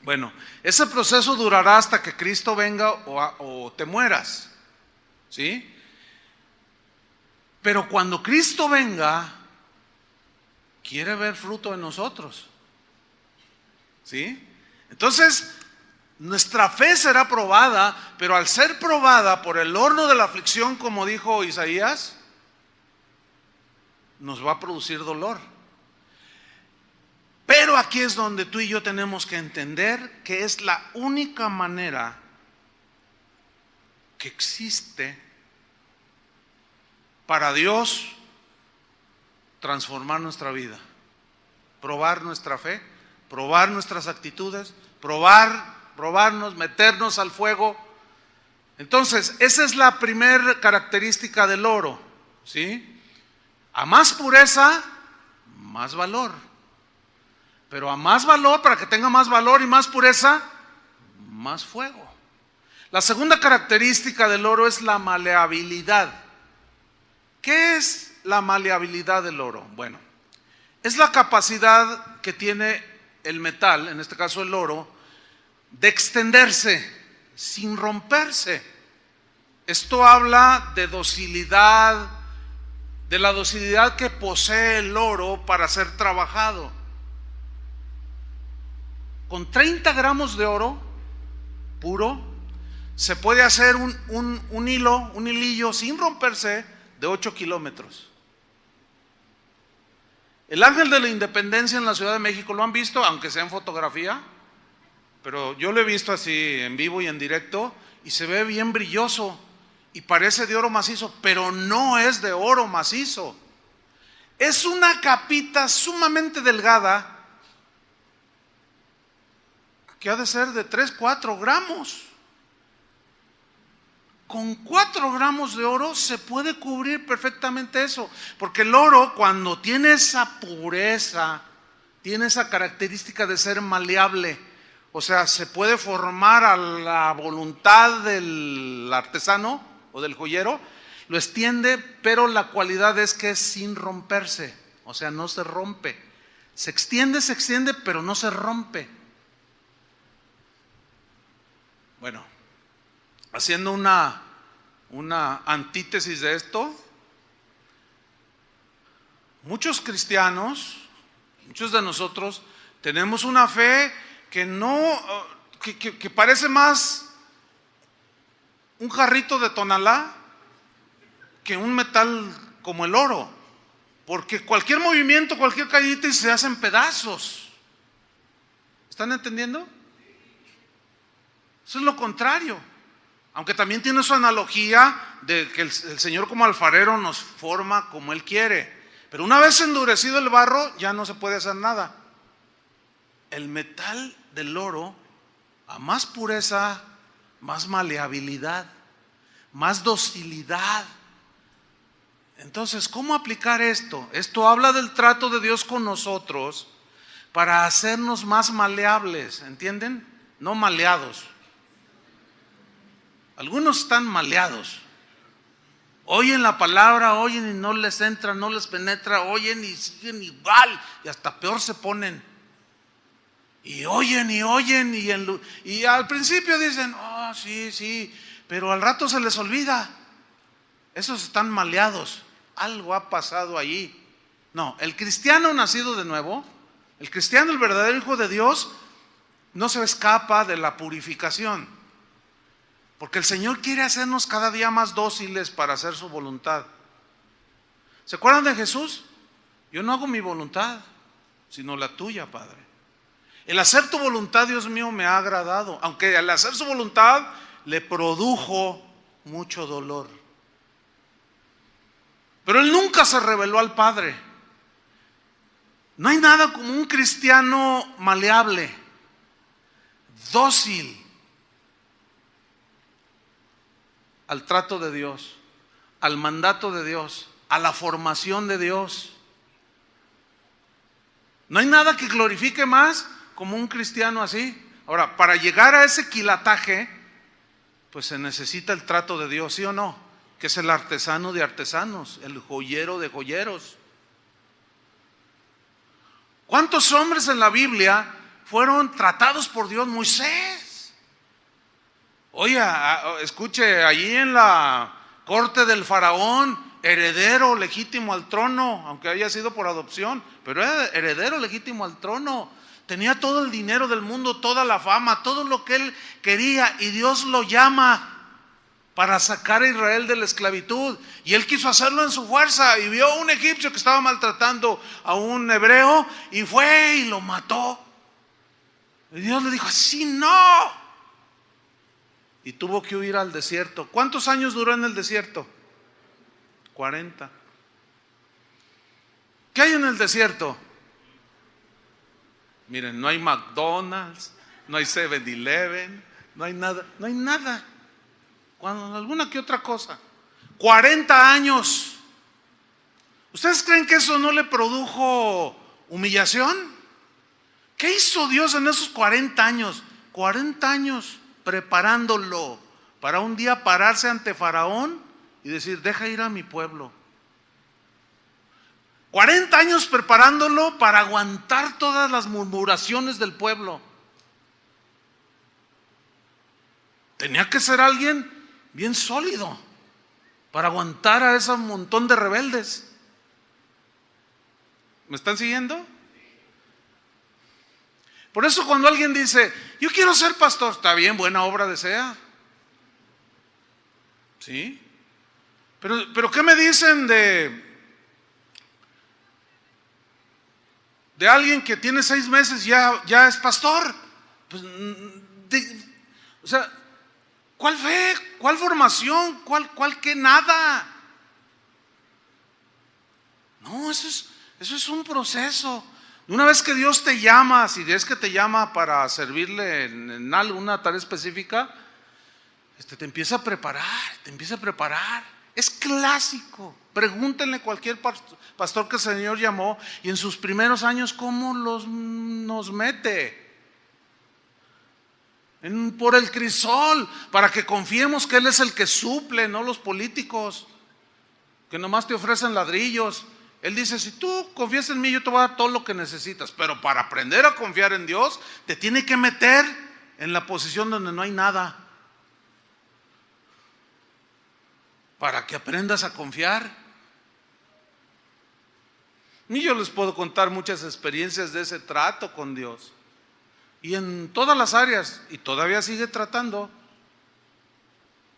Speaker 1: Bueno, ese proceso durará hasta que Cristo venga o te mueras, ¿sí? Pero cuando Cristo venga, quiere ver fruto en nosotros, ¿sí? Entonces, nuestra fe será probada, pero al ser probada por el horno de la aflicción, como dijo Isaías, nos va a producir dolor. Pero aquí es donde tú y yo tenemos que entender que es la única manera que existe para Dios transformar nuestra vida, probar nuestra fe, probar nuestras actitudes, probarnos, meternos al fuego. Entonces, esa es la primera característica del oro, ¿sí? A más pureza, más valor. Pero a más valor, para que tenga más valor y más pureza, más fuego. La segunda característica del oro es la maleabilidad. ¿Qué es la maleabilidad del oro? Bueno, es la capacidad que tiene el metal, en este caso el oro, de extenderse sin romperse. Esto habla de docilidad, de la docilidad que posee el oro para ser trabajado. Con 30 gramos de oro puro se puede hacer un hilillo sin romperse de 8 kilómetros. El Ángel de la Independencia en la Ciudad de México, ¿lo han visto? Aunque sea en fotografía, pero yo lo he visto así en vivo y en directo y se ve bien brilloso y parece de oro macizo, pero no es de oro macizo. Es una capita sumamente delgada que ha de ser de 3-4 gramos. Con 4 gramos de oro se puede cubrir perfectamente eso, porque el oro, cuando tiene esa pureza, tiene esa característica de ser maleable, o sea, se puede formar a la voluntad del artesano o del joyero, lo extiende, pero la cualidad es que es sin romperse, o sea, no se rompe. Se extiende, pero no se rompe. Bueno, haciendo una antítesis de esto, muchos cristianos, muchos de nosotros, tenemos una fe que que parece más un jarrito de tonalá que un metal como el oro, porque cualquier movimiento, cualquier caída y se hacen pedazos. ¿Están entendiendo? Eso es lo contrario, aunque también tiene su analogía de que el Señor como alfarero nos forma como Él quiere, Pero una vez endurecido el barro, ya no se puede hacer nada. El metal del oro, a más pureza, más maleabilidad, más docilidad. Entonces, ¿cómo aplicar esto? Esto habla del trato de Dios con nosotros para hacernos más maleables, ¿entienden? No maleados. Algunos están maleados. Oyen la palabra, oyen y no les entra, no les penetra, oyen y siguen igual y hasta peor se ponen. Y oyen y al principio dicen, oh, sí, pero al rato se les olvida. Esos están maleados. Algo ha pasado allí. No, el cristiano nacido de nuevo, el cristiano, el verdadero hijo de Dios, no se escapa de la purificación. Porque el Señor quiere hacernos cada día más dóciles para hacer su voluntad. ¿Se acuerdan de Jesús? Yo no hago mi voluntad, sino la tuya, Padre. El hacer tu voluntad, Dios mío, me ha agradado. Aunque al hacer su voluntad le produjo mucho dolor. Pero Él nunca se rebeló al Padre. No hay nada como un cristiano maleable, dócil al trato de Dios, al mandato de Dios, a la formación de Dios. No hay nada que glorifique más como un cristiano así. Ahora, para llegar a ese quilataje, pues se necesita el trato de Dios, ¿sí o no? Que es el artesano de artesanos, el joyero de joyeros. ¿Cuántos hombres en la Biblia fueron tratados por Dios? Moisés. Oye, escuche, allí en la corte del faraón, heredero legítimo al trono, aunque haya sido por adopción, pero era heredero legítimo al trono. Tenía todo el dinero del mundo, toda la fama, todo lo que él quería, y Dios lo llama para sacar a Israel de la esclavitud. Y él quiso hacerlo en su fuerza y vio a un egipcio que estaba maltratando a un hebreo y fue y lo mató. Y Dios le dijo, así no. Y tuvo que huir al desierto. ¿Cuántos años duró en el desierto? 40. ¿Qué hay en el desierto? Miren, no hay McDonald's, no hay 7-Eleven, no hay nada, no hay nada. Cuando alguna que otra cosa. 40 años. ¿Ustedes creen que eso no le produjo humillación? ¿Qué hizo Dios en esos 40 años? 40 años preparándolo para un día pararse ante Faraón y decir, deja ir a mi pueblo. 40 años preparándolo para aguantar todas las murmuraciones del pueblo. Tenía que ser alguien bien sólido para aguantar a ese montón de rebeldes. ¿Me están siguiendo? Por eso cuando alguien dice, yo quiero ser pastor, está bien, buena obra desea. ¿Sí? Pero ¿qué me dicen de alguien que tiene 6 meses ya es pastor? Pues, o sea, ¿cuál fe? ¿Cuál formación? ¿Cuál qué nada? No, eso es un proceso. Una vez que Dios te llama, si es que te llama para servirle en alguna tarea específica, te empieza a preparar. Es clásico. Pregúntenle a cualquier pastor que el Señor llamó y en sus primeros años cómo nos mete por el crisol para que confiemos que Él es el que suple, no los políticos que nomás te ofrecen ladrillos. Él dice, si tú confías en mí, yo te voy a dar todo lo que necesitas, pero para aprender a confiar en Dios te tiene que meter en la posición donde no hay nada, para que aprendas a confiar. Y yo les puedo contar muchas experiencias de ese trato con Dios, y en todas las áreas, y todavía sigue tratando.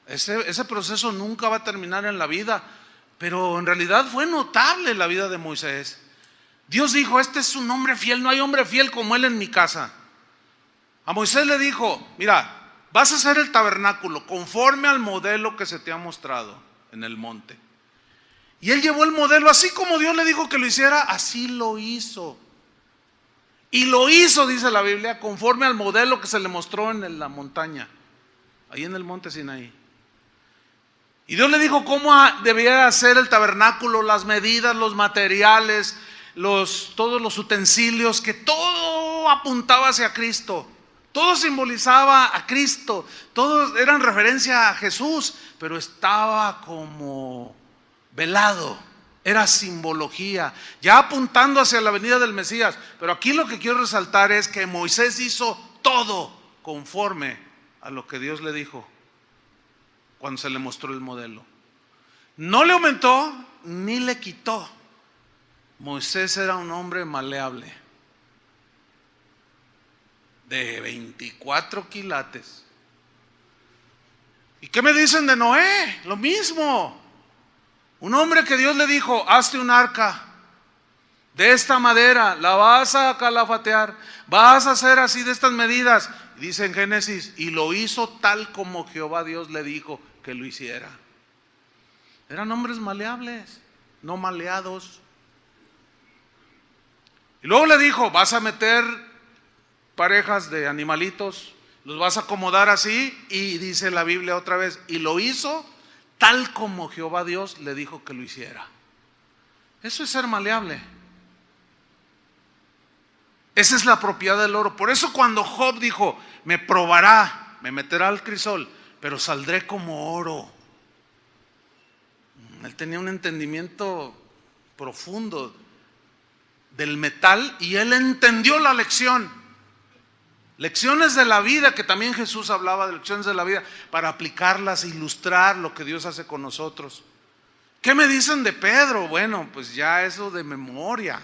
Speaker 1: Ese proceso nunca va a terminar en la vida, pero en realidad fue notable la vida de Moisés. Dios dijo, este es un hombre fiel, no hay hombre fiel como él en mi casa. A Moisés le dijo, mira, vas a hacer el tabernáculo conforme al modelo que se te ha mostrado en el monte. Y él llevó el modelo, así como Dios le dijo que lo hiciera, así lo hizo. Y lo hizo, dice la Biblia, conforme al modelo que se le mostró en la montaña, ahí en el monte Sinaí. Y Dios le dijo cómo debía ser el tabernáculo, las medidas, los materiales, todos los utensilios, que todo apuntaba hacia Cristo. Todo simbolizaba a Cristo, todos eran referencia a Jesús, pero estaba como velado, era simbología, ya apuntando hacia la venida del Mesías. Pero aquí lo que quiero resaltar es que Moisés hizo todo conforme a lo que Dios le dijo cuando se le mostró el modelo. No le aumentó ni le quitó. Moisés era un hombre maleable, de 24 quilates. ¿Y qué me dicen de Noé? Lo mismo. Un hombre que Dios le dijo: hazte un arca de esta madera, la vas a calafatear, vas a hacer así de estas medidas. Y dice en Génesis: y lo hizo tal como Jehová Dios le dijo que lo hiciera. Eran hombres maleables, no maleados. Y luego le dijo: vas a meter parejas de animalitos, los vas a acomodar así. Y dice la Biblia otra vez: y lo hizo tal como Jehová Dios le dijo que lo hiciera. Eso es ser maleable. Esa es la propiedad del oro. Por eso cuando Job dijo: me probará, me meterá al crisol, pero saldré como oro. Él tenía un entendimiento profundo del metal y él entendió la lección. Lecciones de la vida, que también Jesús hablaba de lecciones de la vida, para aplicarlas, ilustrar lo que Dios hace con nosotros. ¿Qué me dicen de Pedro? Bueno, pues ya eso de memoria,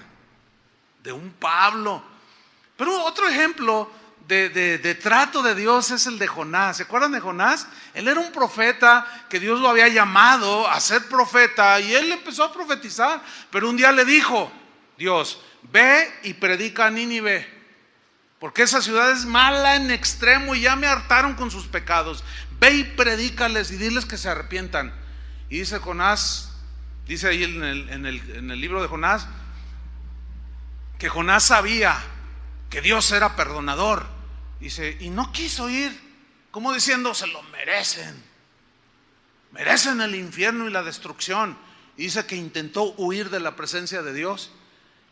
Speaker 1: de un Pablo. Pero otro ejemplo de trato de Dios es el de Jonás. ¿Se acuerdan de Jonás? Él era un profeta que Dios lo había llamado a ser profeta y él empezó a profetizar. Pero un día le dijo Dios: ve y predica a Nínive, porque esa ciudad es mala en extremo y ya me hartaron con sus pecados. Ve y predícales y diles que se arrepientan. Y dice Jonás, dice ahí en el libro de Jonás, que Jonás sabía que Dios era perdonador. Dice, y no quiso ir, como diciendo: se lo merecen, merecen el infierno y la destrucción. Y dice que intentó huir de la presencia de Dios.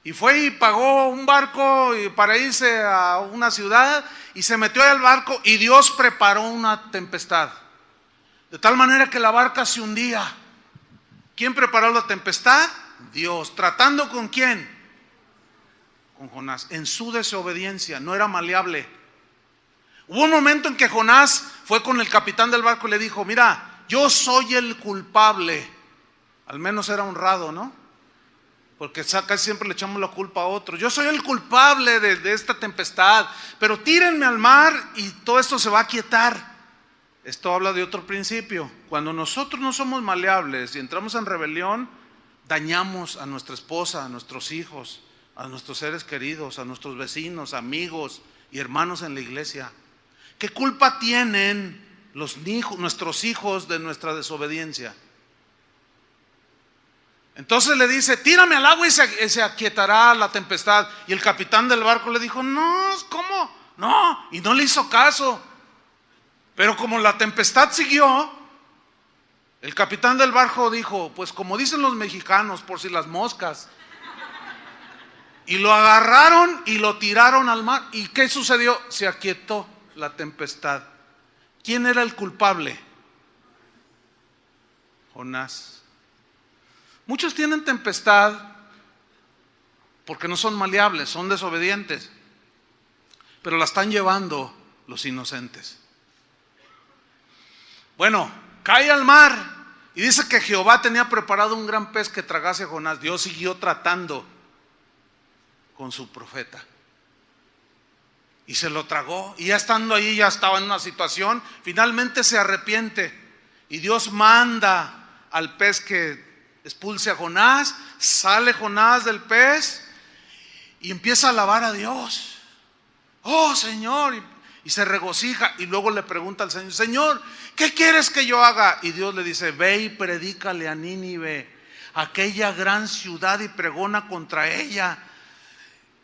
Speaker 1: Y fue y pagó un barco para irse a una ciudad y se metió al barco y Dios preparó una tempestad. De tal manera que la barca se hundía. ¿Quién preparó la tempestad? Dios. ¿Tratando con quién? Con Jonás. En su desobediencia, no era maleable. Hubo un momento en que Jonás fue con el capitán del barco y le dijo: mira, yo soy el culpable. Al menos era honrado, ¿no? Porque casi siempre le echamos la culpa a otro. Yo soy el culpable de esta tempestad, pero tírenme al mar y todo esto se va a aquietar. Esto habla de otro principio. Cuando nosotros no somos maleables y entramos en rebelión, dañamos a nuestra esposa, a nuestros hijos, a nuestros seres queridos, a nuestros vecinos, amigos y hermanos en la iglesia. ¿Qué culpa tienen nuestros hijos de nuestra desobediencia? Entonces le dice: tírame al agua y se aquietará la tempestad. Y el capitán del barco le dijo: no, ¿cómo? No, y no le hizo caso. Pero como la tempestad siguió, el capitán del barco dijo: pues como dicen los mexicanos, por si las moscas. Y lo agarraron y lo tiraron al mar. ¿Y qué sucedió? Se aquietó la tempestad. ¿Quién era el culpable? Jonás. Muchos tienen tempestad porque no son maleables, son desobedientes, pero la están llevando los inocentes. Bueno, cae al mar y dice que Jehová tenía preparado un gran pez que tragase a Jonás. Dios siguió tratando con su profeta y se lo tragó, y ya estando ahí, ya estaba en una situación, finalmente se arrepiente y Dios manda al pez que expulse a Jonás. Sale Jonás del pez y empieza a alabar a Dios. Oh Señor, y se regocija, y luego le pregunta al Señor: Señor, ¿qué quieres que yo haga? Y Dios le dice: ve y predícale a Nínive, aquella gran ciudad y pregona contra ella.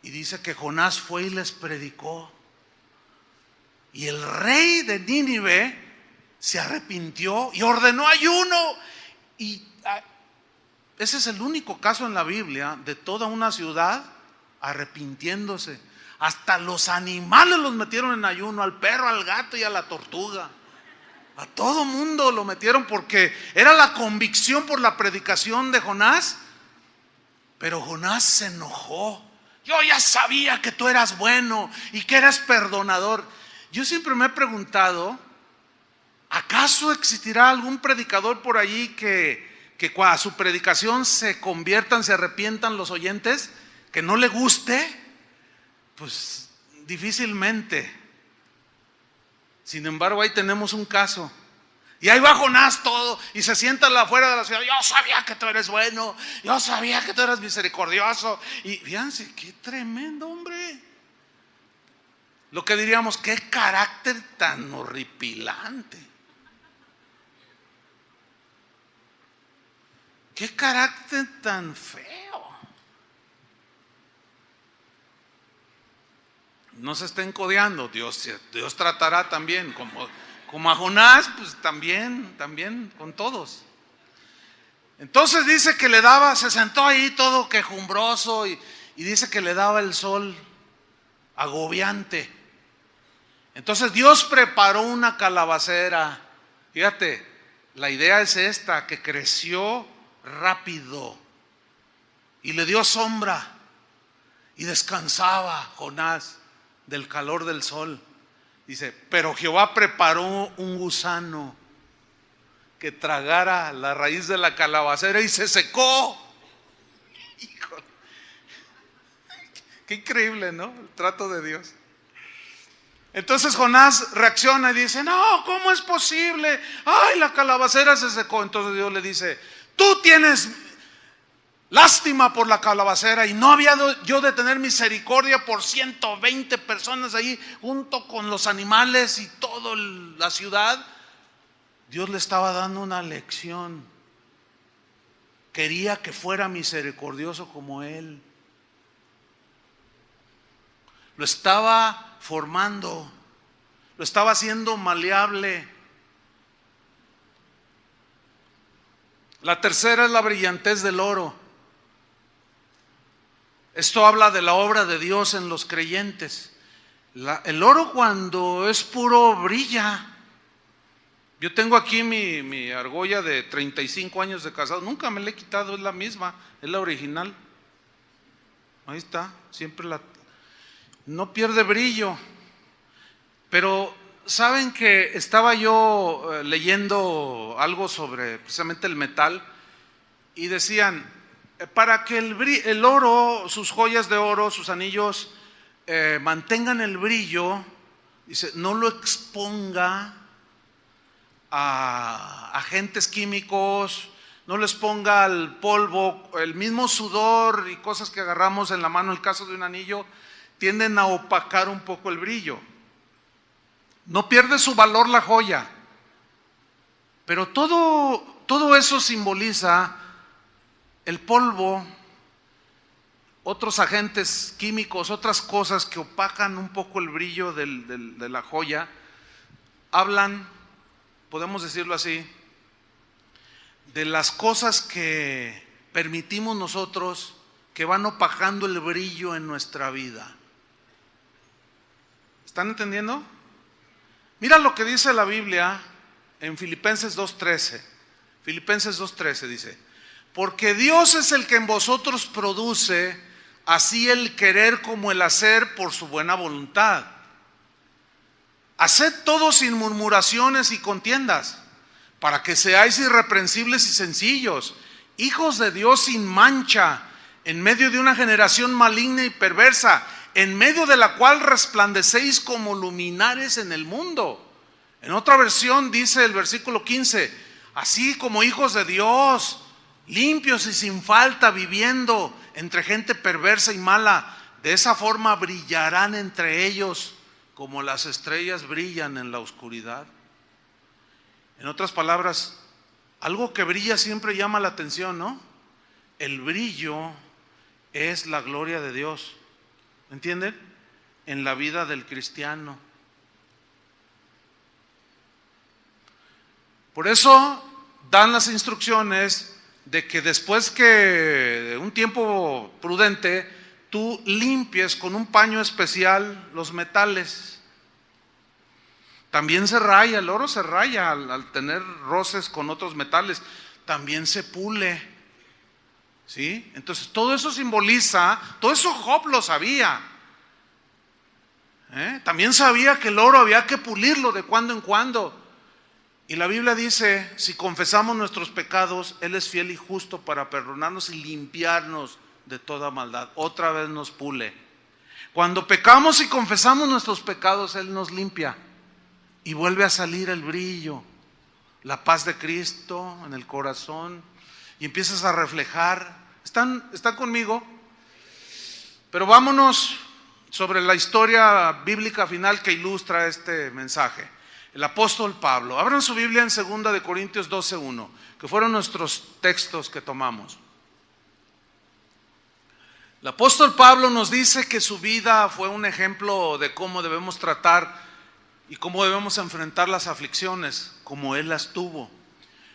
Speaker 1: Y dice que Jonás fue y les predicó. Y el rey de Nínive se arrepintió y ordenó ayuno. Y ese es el único caso en la Biblia de toda una ciudad arrepintiéndose. Hasta los animales los metieron en ayuno, al perro, al gato y a la tortuga. A todo mundo lo metieron porque era la convicción por la predicación de Jonás. Pero Jonás se enojó. Yo ya sabía que tú eras bueno y que eras perdonador. Yo siempre me he preguntado, ¿acaso existirá algún predicador por allí que a su predicación se conviertan, se arrepientan los oyentes? ¿Que no le guste? Pues difícilmente. Sin embargo, ahí tenemos un caso. Y ahí va Jonás todo y se sienta afuera de la ciudad. Yo sabía que tú eres bueno, yo sabía que tú eres misericordioso. Y fíjense, qué tremendo hombre. Lo que diríamos, qué carácter tan horripilante. Qué carácter tan feo. No se estén codeando, Dios tratará también como a Jonás, pues también con todos. Entonces dice que le daba, se sentó ahí todo quejumbroso y dice que le daba el sol agobiante. Entonces Dios preparó una calabacera. Fíjate, la idea es esta, que creció rápido y le dio sombra y descansaba Jonás del calor del sol. Dice, pero Jehová preparó un gusano que tragara la raíz de la calabacera y se secó. Híjole. Qué increíble, ¿no? El trato de Dios. Entonces Jonás reacciona y dice, no, ¿cómo es posible? Ay, la calabacera se secó. Entonces Dios le dice, tú tienes lástima por la calabacera y no había yo de tener misericordia por 120 personas ahí junto con los animales y toda la ciudad. Dios le estaba dando una lección. Quería que fuera misericordioso como él. Lo estaba formando, lo estaba haciendo maleable. La tercera es la brillantez del oro. Esto habla de la obra de Dios en los creyentes. El oro cuando es puro brilla. Yo tengo aquí mi argolla de 35 años de casado. Nunca me la he quitado, es la misma, es la original. Ahí está, siempre no pierde brillo. Pero saben que estaba yo leyendo algo sobre precisamente el metal y decían, para que el oro, sus joyas de oro, sus anillos mantengan el brillo, dice, no lo exponga a agentes químicos, no les ponga al polvo, el mismo sudor y cosas que agarramos en la mano, el caso de un anillo, tienden a opacar un poco el brillo. No pierde su valor la joya, pero todo eso simboliza el polvo, otros agentes químicos, otras cosas que opacan un poco el brillo de la joya. Hablan, podemos decirlo así, de las cosas que permitimos nosotros que van opacando el brillo en nuestra vida. ¿Están entendiendo? Mira lo que dice la Biblia en Filipenses 2:13. Filipenses 2:13 dice, porque Dios es el que en vosotros produce así el querer como el hacer por su buena voluntad. Haced todo sin murmuraciones y contiendas, para que seáis irreprensibles y sencillos, hijos de Dios sin mancha, en medio de una generación maligna y perversa, en medio de la cual resplandecéis como luminares en el mundo. En otra versión dice el versículo 15, así como hijos de Dios, limpios y sin falta, viviendo entre gente perversa y mala, de esa forma brillarán entre ellos como las estrellas brillan en la oscuridad. En otras palabras, algo que brilla siempre llama la atención, ¿no? el brillo es la gloria de Dios. ¿Entienden? En la vida del cristiano. Por eso dan las instrucciones de que después que de un tiempo prudente tú limpies con un paño especial los metales. También se raya, el oro se raya al tener roces con otros metales, también se pule. ¿Sí? Entonces todo eso simboliza, todo eso Job lo sabía. También sabía que el oro había que pulirlo de cuando en cuando. Y la Biblia dice, si confesamos nuestros pecados, Él es fiel y justo para perdonarnos y limpiarnos de toda maldad. Otra vez nos pule. Cuando pecamos y confesamos nuestros pecados, Él nos limpia y vuelve a salir el brillo, la paz de Cristo en el corazón, y empiezas a reflejar. ¿Están conmigo? Pero vámonos sobre la historia bíblica final que ilustra este mensaje. El apóstol Pablo. Abran su Biblia en 2 Corintios 12:1, que fueron nuestros textos que tomamos. El apóstol Pablo nos dice que su vida fue un ejemplo de cómo debemos tratar y cómo debemos enfrentar las aflicciones, como él las tuvo.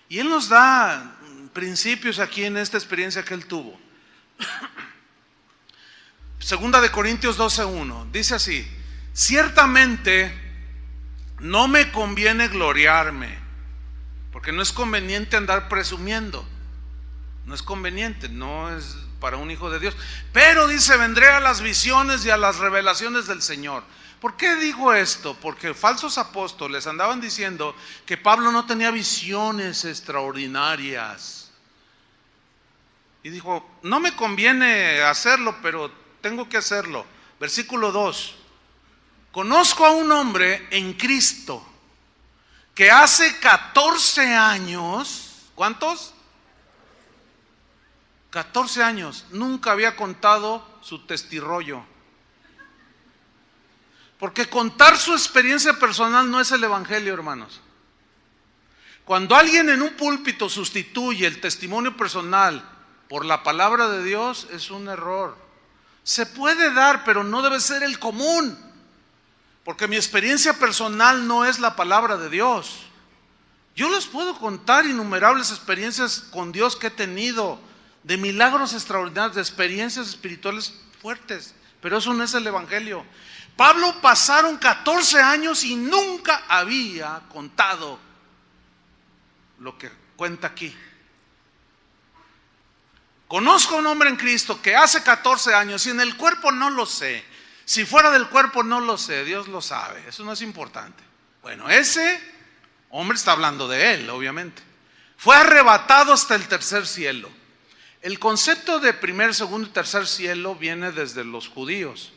Speaker 1: Y él nos da principios aquí en esta experiencia que él tuvo. 2 Corintios 12:1 dice así: ciertamente no me conviene gloriarme, porque no es conveniente andar presumiendo. No es conveniente, no es para un hijo de Dios. Pero dice, vendré a las visiones y a las revelaciones del Señor. ¿Por qué digo esto? Porque falsos apóstoles andaban diciendo que Pablo no tenía visiones extraordinarias. Y dijo, no me conviene hacerlo, pero tengo que hacerlo. Versículo 2. Conozco a un hombre en Cristo que hace 14 años, ¿cuántos? 14 años, nunca había contado su testirollo. Porque contar su experiencia personal no es el evangelio, hermanos. Cuando alguien en un púlpito sustituye el testimonio personal por la palabra de Dios, es un error. Se puede dar, pero no debe ser el común. Porque mi experiencia personal no es la palabra de Dios. Yo les puedo contar innumerables experiencias con Dios que he tenido, de milagros extraordinarios, de experiencias espirituales fuertes, pero eso no es el evangelio. Pablo pasaron 14 años y nunca había contado lo que cuenta aquí. Conozco a un hombre en Cristo que hace 14 años, y en el cuerpo no lo sé. Si fuera del cuerpo no lo sé, Dios lo sabe, eso no es importante. Bueno, ese hombre está hablando de él, obviamente. Fue arrebatado hasta el tercer cielo. El concepto de primer, segundo y tercer cielo viene desde los judíos,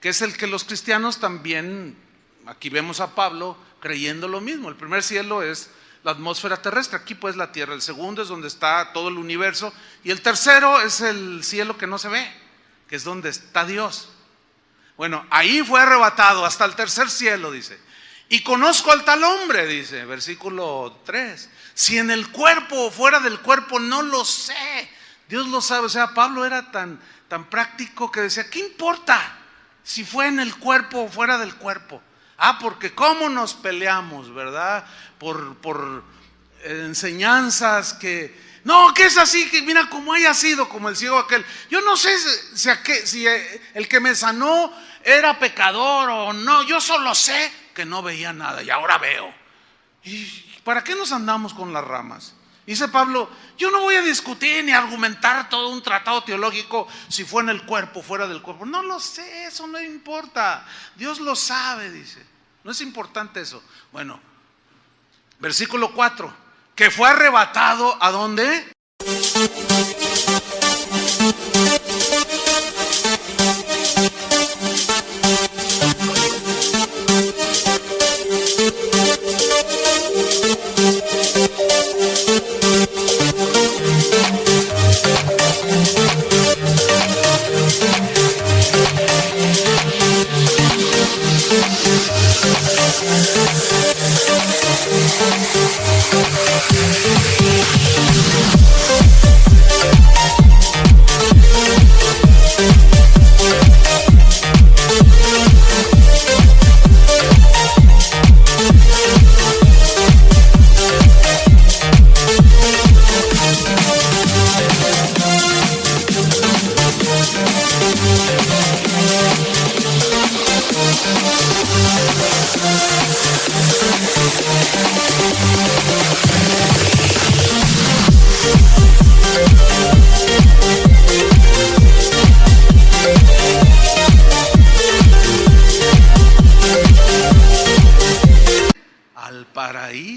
Speaker 1: que es el que los cristianos también, aquí vemos a Pablo creyendo lo mismo. El primer cielo es la atmósfera terrestre, aquí pues la tierra. El segundo es donde está todo el universo, y el tercero es el cielo que no se ve, que es donde está Dios. Bueno, ahí fue arrebatado hasta el tercer cielo, dice. Y conozco al tal hombre, dice, versículo 3. Si en el cuerpo o fuera del cuerpo, no lo sé. Dios lo sabe. O sea, Pablo era tan práctico que decía, ¿qué importa si fue en el cuerpo o fuera del cuerpo? Porque cómo nos peleamos, ¿verdad? Por enseñanzas que... No, que es así, que mira cómo haya sido, como el ciego aquel. Yo no sé si el que me sanó era pecador o no. Yo solo sé que no veía nada y ahora veo. ¿Y para qué nos andamos con las ramas? Dice Pablo, yo no voy a discutir ni argumentar todo un tratado teológico si fue en el cuerpo o fuera del cuerpo. No lo sé, eso no importa. Dios lo sabe, dice. No es importante eso. Bueno, versículo 4. Que fue arrebatado, ¿a dónde?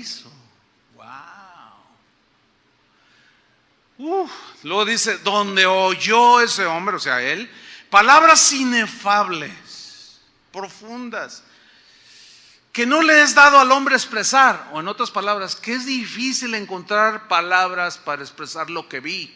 Speaker 1: paraíso. Wow. Luego dice, donde oyó ese hombre, o sea, él, palabras inefables, profundas, que no le es dado al hombre expresar, o en otras palabras, que es difícil encontrar palabras para expresar lo que vi.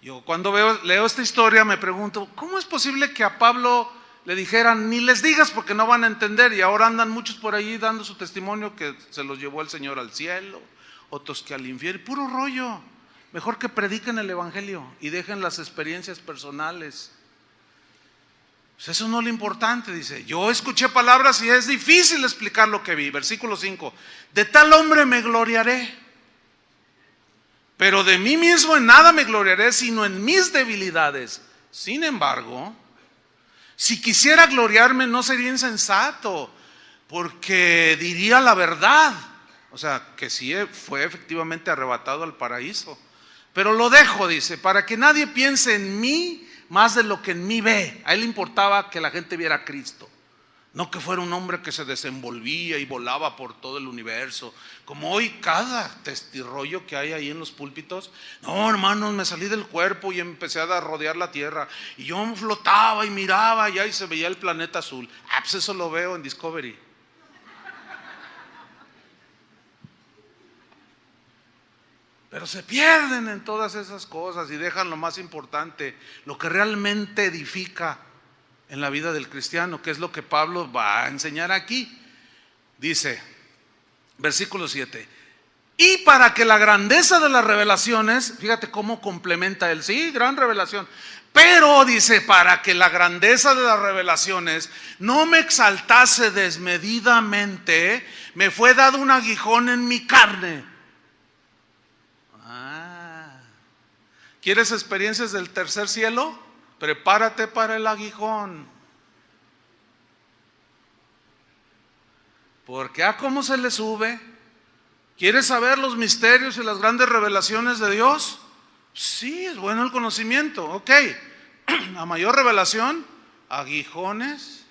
Speaker 1: Yo cuando leo esta historia me pregunto, ¿cómo es posible que a Pablo le dijeran, ni les digas porque no van a entender? Y ahora andan muchos por ahí dando su testimonio que se los llevó el Señor al cielo, otros que al infierno, puro rollo. Mejor que prediquen el evangelio y dejen las experiencias personales. Pues eso no es lo importante, dice. Yo escuché palabras y es difícil explicar lo que vi. Versículo 5. De tal hombre me gloriaré, pero de mí mismo en nada me gloriaré, sino en mis debilidades. Sin embargo, si quisiera gloriarme no sería insensato, porque diría la verdad. O sea, que sí fue efectivamente arrebatado al paraíso. Pero lo dejo, dice, para que nadie piense en mí más de lo que en mí ve. A él le importaba que la gente viera a Cristo, no que fuera un hombre que se desenvolvía y volaba por todo el universo, como hoy cada testirrollo que hay ahí en los púlpitos. No, hermanos, me salí del cuerpo y empecé a rodear la tierra, y yo flotaba y miraba y ahí se veía el planeta azul. Pues eso lo veo en Discovery. Pero se pierden en todas esas cosas y dejan lo más importante, lo que realmente edifica en la vida del cristiano, que es lo que Pablo va a enseñar aquí. Dice, versículo 7, y para que la grandeza de las revelaciones, fíjate cómo complementa él, sí, gran revelación, pero dice, para que la grandeza de las revelaciones no me exaltase desmedidamente, me fue dado un aguijón en mi carne. ¿Quieres experiencias del tercer cielo? Prepárate para el aguijón. Porque ¿cómo se le sube? ¿Quieres saber los misterios y las grandes revelaciones de Dios? Sí, es bueno el conocimiento, ok. A mayor revelación, aguijones,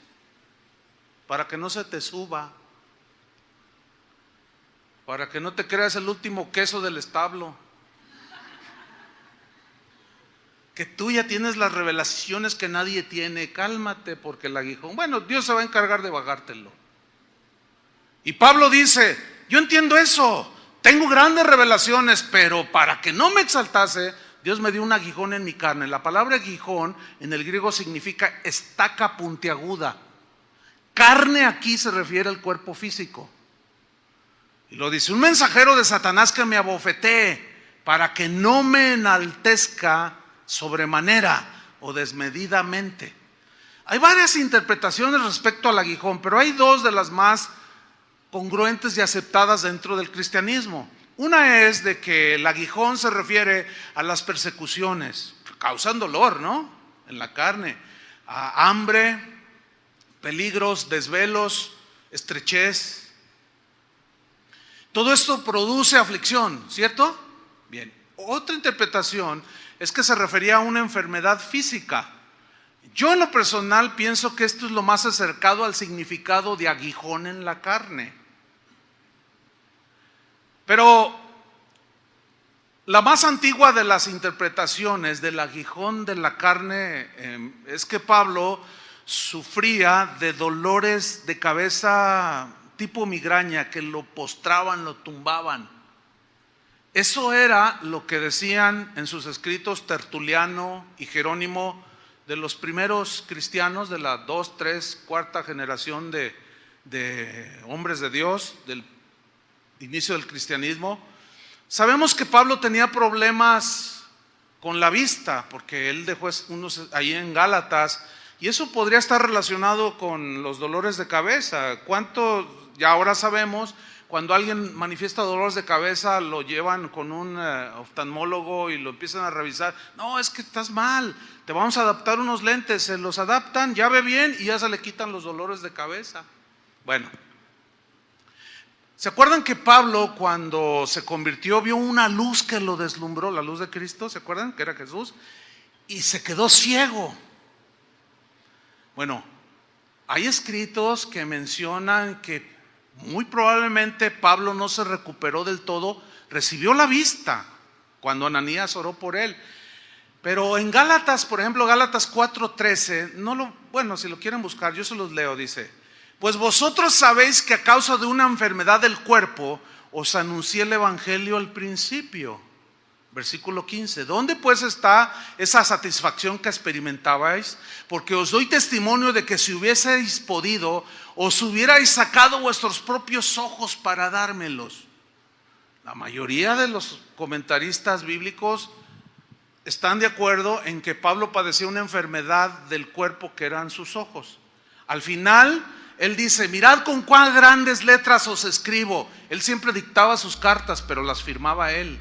Speaker 1: para que no se te suba, para que no te creas el último queso del establo, que tú ya tienes las revelaciones que nadie tiene. Cálmate, porque el aguijón, bueno, Dios se va a encargar de bajártelo. Y Pablo dice, yo entiendo eso, tengo grandes revelaciones, pero para que no me exaltase, Dios me dio un aguijón en mi carne. La palabra aguijón en el griego significa estaca puntiaguda. Carne aquí se refiere al cuerpo físico. Y lo dice, un mensajero de Satanás que me abofetee, para que no me enaltezca sobremanera o desmedidamente. Hay varias interpretaciones respecto al aguijón, pero hay dos de las más congruentes y aceptadas dentro del cristianismo. Una es de que el aguijón se refiere a las persecuciones, causan dolor, ¿no? En la carne, a hambre, peligros, desvelos, estrechez. Todo esto produce aflicción, ¿cierto? Bien. Otra interpretación es que se refería a una enfermedad física. Yo en lo personal pienso que esto es lo más acercado al significado de aguijón en la carne. Pero la más antigua de las interpretaciones del aguijón de la carne es que Pablo sufría de dolores de cabeza tipo migraña que lo postraban, lo tumbaban. Eso era lo que decían en sus escritos Tertuliano y Jerónimo, de los primeros cristianos de la 2, 3, 4 generación de hombres de Dios, del inicio del cristianismo. Sabemos que Pablo tenía problemas con la vista, porque él dejó unos ahí en Gálatas, y eso podría estar relacionado con los dolores de cabeza. ¿Cuánto? Ya ahora sabemos, cuando alguien manifiesta dolores de cabeza, lo llevan con un oftalmólogo y lo empiezan a revisar. No, es que estás mal, te vamos a adaptar unos lentes. Se los adaptan, ya ve bien y ya se le quitan los dolores de cabeza. Bueno, ¿se acuerdan que Pablo, cuando se convirtió, vio una luz que lo deslumbró, la luz de Cristo? ¿Se acuerdan? Que era Jesús, y se quedó ciego. Bueno, hay escritos que mencionan que muy probablemente Pablo no se recuperó del todo, recibió la vista cuando Ananías oró por él. Pero en Gálatas, por ejemplo, Gálatas 4:13, bueno, si lo quieren buscar, yo se los leo, dice: pues vosotros sabéis que a causa de una enfermedad del cuerpo os anuncié el evangelio al principio. Versículo 15, ¿dónde pues está esa satisfacción que experimentabais? Porque os doy testimonio de que si hubieseis podido, os hubierais sacado vuestros propios ojos para dármelos. La mayoría de los comentaristas bíblicos están de acuerdo en que Pablo padecía una enfermedad del cuerpo que eran sus ojos. Al final, él dice: mirad con cuán grandes letras os escribo. Él siempre dictaba sus cartas, pero las firmaba él.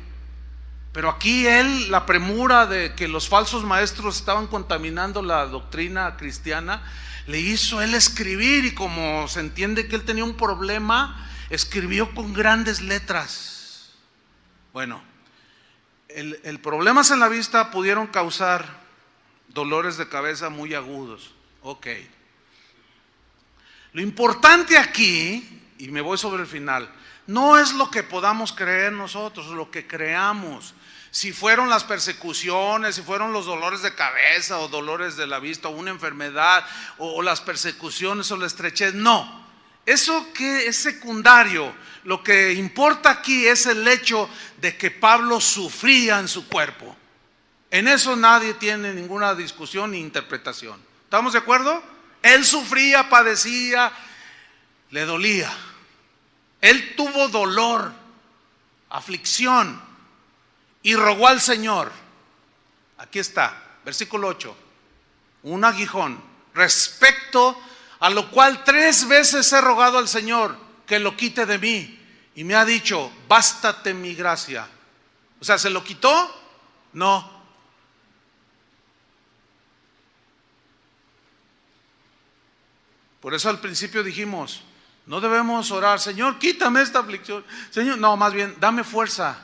Speaker 1: Pero aquí la premura de que los falsos maestros estaban contaminando la doctrina cristiana, le hizo él escribir, y como se entiende que él tenía un problema, escribió con grandes letras. Bueno, el problemas en la vista pudieron causar dolores de cabeza muy agudos. Ok. Lo importante aquí, y me voy sobre el final, no es lo que podamos creer nosotros, lo que creamos. Si fueron las persecuciones, si fueron los dolores de cabeza o dolores de la vista o una enfermedad o las persecuciones o la estrechez, no. Eso que es secundario. Lo que importa aquí es el hecho de que Pablo sufría en su cuerpo. En eso nadie tiene ninguna discusión ni interpretación. ¿Estamos de acuerdo? Él sufría, padecía, le dolía. Él tuvo dolor, aflicción, y rogó al Señor. Aquí está, versículo 8. Un aguijón, respecto a lo cual 3 veces he rogado al Señor que lo quite de mí, y me ha dicho: bástate mi gracia. O sea, ¿se lo quitó? No. Por eso al principio dijimos: no debemos orar: Señor, quítame esta aflicción. Señor, no, más bien, dame fuerza,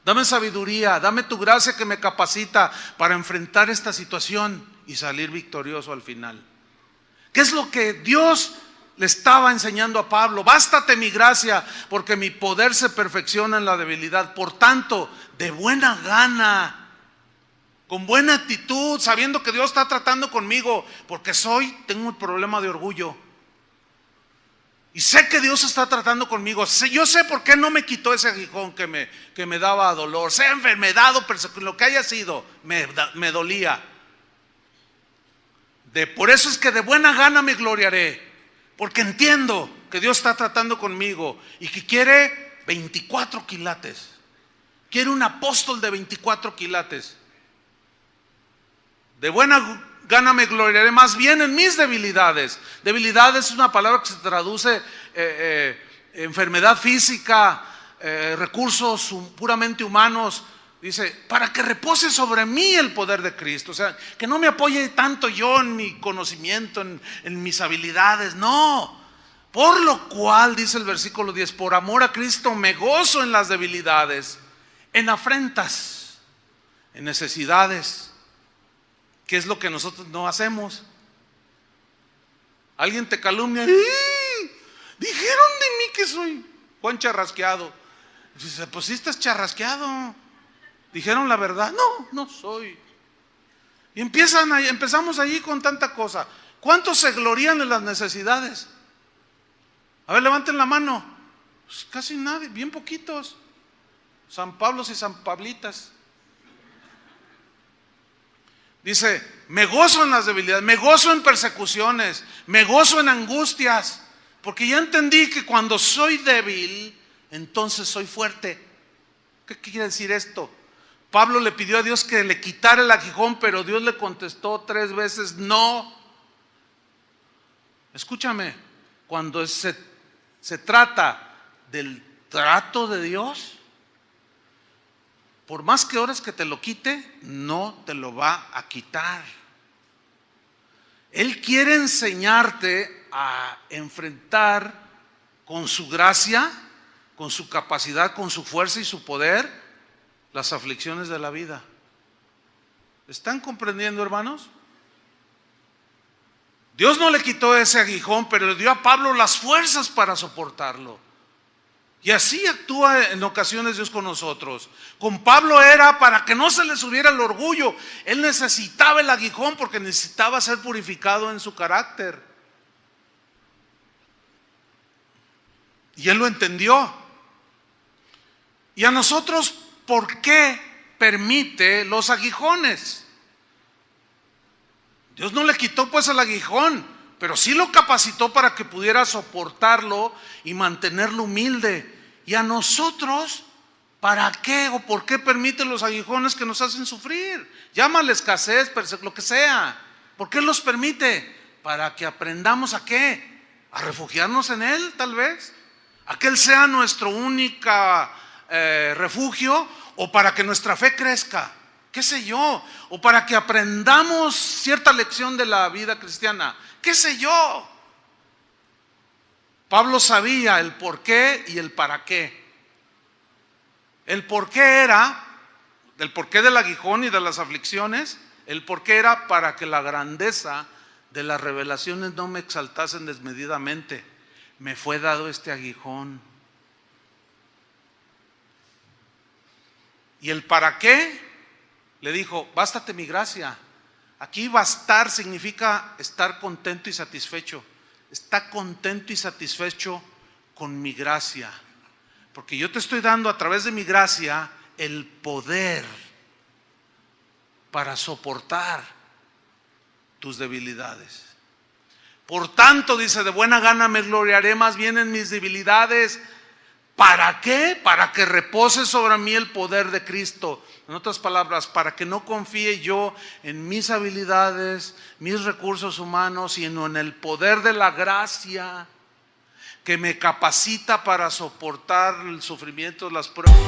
Speaker 1: dame sabiduría, dame tu gracia que me capacita para enfrentar esta situación y salir victorioso al final. ¿Qué es lo que Dios le estaba enseñando a Pablo? Bástate mi gracia, porque mi poder se perfecciona en la debilidad. Por tanto, de buena gana, con buena actitud, sabiendo que Dios está tratando conmigo, porque tengo un problema de orgullo. Y sé que Dios está tratando conmigo. Yo sé por qué no me quitó ese aguijón que me daba dolor. Sea enfermedad o persecución, lo que haya sido, me dolía. Por eso es que de buena gana me gloriaré, porque entiendo que Dios está tratando conmigo y que quiere 24 quilates. Quiere un apóstol de 24 quilates. De buena gana me gloriaré más bien en mis debilidades. Debilidad es una palabra que se traduce enfermedad física, recursos puramente humanos. Dice: para que repose sobre mí el poder de Cristo. O sea, que no me apoye tanto yo en mi conocimiento, en mis habilidades. No. Por lo cual, dice el versículo 10, por amor a Cristo me gozo en las debilidades, en afrentas, en necesidades. ¿Qué es lo que nosotros no hacemos? Alguien te calumnia: dijeron de mí que soy Juan Charrasqueado. Dice: pues sí estás charrasqueado. ¿Dijeron la verdad? No, no soy. Y empezamos allí con tanta cosa. ¿Cuántos se glorían en las necesidades? A ver, levanten la mano. Pues casi nadie, bien poquitos. San Pablos y San Pablitas. Dice: me gozo en las debilidades, me gozo en persecuciones, me gozo en angustias, porque ya entendí que cuando soy débil, entonces soy fuerte. ¿Qué quiere decir esto? Pablo le pidió a Dios que le quitara el aguijón, pero Dios le contestó 3 veces: no. Escúchame, cuando se trata del trato de Dios, por más que ores que te lo quite, no te lo va a quitar. Él quiere enseñarte a enfrentar con su gracia, con su capacidad, con su fuerza y su poder las aflicciones de la vida. ¿Están comprendiendo, hermanos? Dios no le quitó ese aguijón, pero le dio a Pablo las fuerzas para soportarlo. Y así actúa en ocasiones Dios con nosotros. Con Pablo era para que no se le subiera el orgullo. Él necesitaba el aguijón porque necesitaba ser purificado en su carácter. Y él lo entendió. Y a nosotros, ¿por qué permite los aguijones? Dios no le quitó pues el aguijón, pero sí lo capacitó para que pudiera soportarlo y mantenerlo humilde. Y a nosotros, ¿para qué o por qué permite los aguijones que nos hacen sufrir? Llámale escasez, lo que sea. ¿Por qué los permite? Para que aprendamos ¿a qué? A refugiarnos en Él, tal vez. A que Él sea nuestro único refugio, o para que nuestra fe crezca, qué sé yo, o para que aprendamos cierta lección de la vida cristiana, qué sé yo. Pablo sabía el por qué y el para qué. El por qué era, el por qué del aguijón y de las aflicciones, el por qué era para que la grandeza de las revelaciones no me exaltasen desmedidamente. Me fue dado este aguijón. Y el para qué, le dijo, bástate mi gracia. Aquí bastar significa estar contento y satisfecho. Está contento y satisfecho con mi gracia, porque yo te estoy dando a través de mi gracia el poder para soportar tus debilidades. Por tanto, dice, de buena gana me gloriaré más bien en mis debilidades. ¿Para qué? Para que repose sobre mí el poder de Cristo. En otras palabras, para que no confíe yo en mis habilidades, mis recursos humanos, sino en el poder de la gracia que me capacita para soportar el sufrimiento, las pruebas.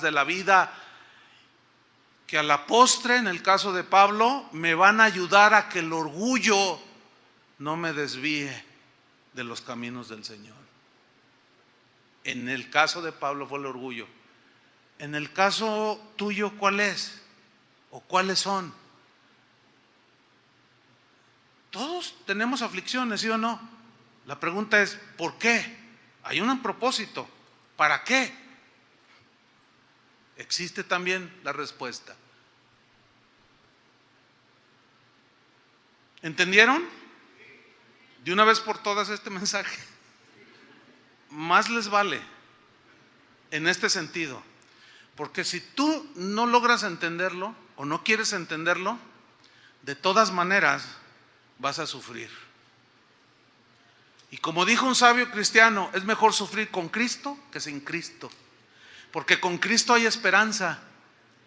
Speaker 1: De la vida que a la postre, en el caso de Pablo, me van a ayudar a que el orgullo no me desvíe de los caminos del Señor. En el caso de Pablo fue el orgullo. En el caso tuyo, ¿cuál es? ¿O cuáles son? Todos tenemos aflicciones, ¿sí o no? La pregunta es, ¿por qué? Hay un propósito. ¿Para qué? Existe también la respuesta. ¿Entendieron? De una vez por todas este mensaje. Más les vale en este sentido. Porque si tú no logras entenderlo o no quieres entenderlo, de todas maneras vas a sufrir. Y como dijo un sabio cristiano, es mejor sufrir con Cristo que sin Cristo. Porque con Cristo hay esperanza,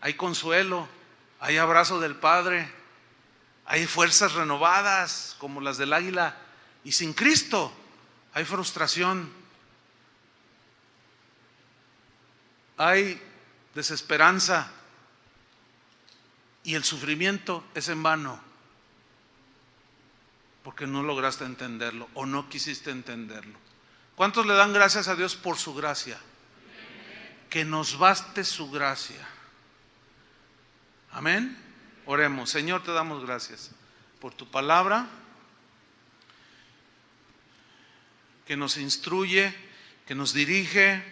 Speaker 1: hay consuelo, hay abrazo del Padre, hay fuerzas renovadas como las del águila. Y sin Cristo hay frustración, hay desesperanza y el sufrimiento es en vano. Porque no lograste entenderlo o no quisiste entenderlo. ¿Cuántos le dan gracias a Dios por su gracia? Que nos baste su gracia. Amén. Oremos. Señor, te damos gracias por tu palabra que nos instruye, que nos dirige,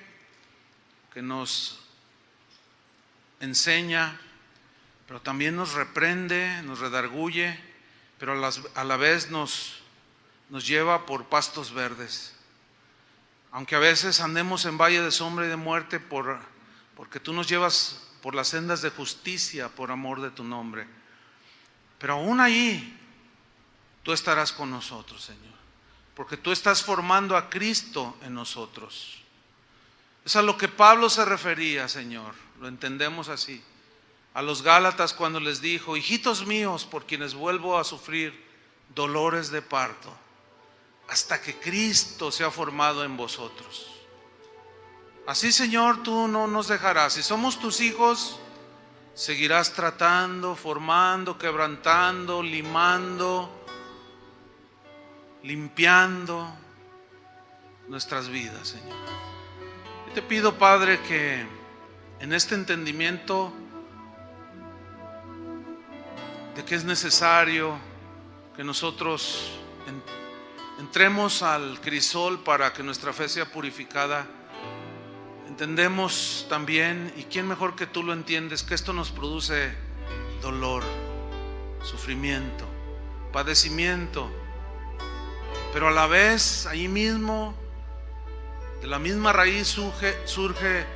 Speaker 1: que nos enseña, pero también nos reprende, nos redarguye, pero a la vez nos nos lleva por pastos verdes. Aunque a veces andemos en valle de sombra y de muerte, porque tú nos llevas por las sendas de justicia por amor de tu nombre. Pero aún ahí tú estarás con nosotros, Señor, porque tú estás formando a Cristo en nosotros. Es a lo que Pablo se refería, Señor, lo entendemos así. A los Gálatas cuando les dijo: hijitos míos, por quienes vuelvo a sufrir dolores de parto, hasta que Cristo sea formado en vosotros. Así, Señor, tú no nos dejarás. Si somos tus hijos, seguirás tratando, formando, quebrantando, limando, limpiando nuestras vidas, Señor. Y te pido, Padre, que en este entendimiento de que es necesario que nosotros entremos al crisol para que nuestra fe sea purificada, entendemos también, y quién mejor que tú lo entiendes, que esto nos produce dolor, sufrimiento, padecimiento, pero a la vez ahí mismo, de la misma raíz surge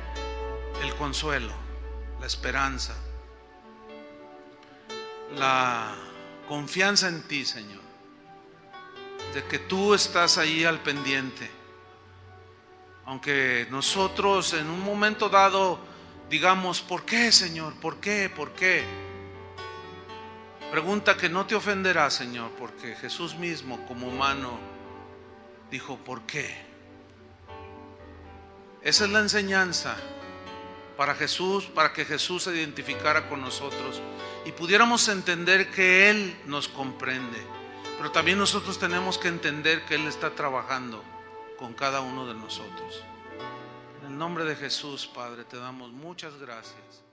Speaker 1: el consuelo, la esperanza, la confianza en ti, Señor, de que tú estás ahí al pendiente. Aunque nosotros en un momento dado digamos: ¿por qué, Señor? ¿Por qué? ¿Por qué? Pregunta que no te ofenderá, Señor, porque Jesús mismo como humano dijo: ¿por qué? Esa es la enseñanza para que Jesús se identificara con nosotros y pudiéramos entender que Él nos comprende. Pero también nosotros tenemos que entender que Él está trabajando con cada uno de nosotros. En el nombre de Jesús, Padre, te damos muchas gracias.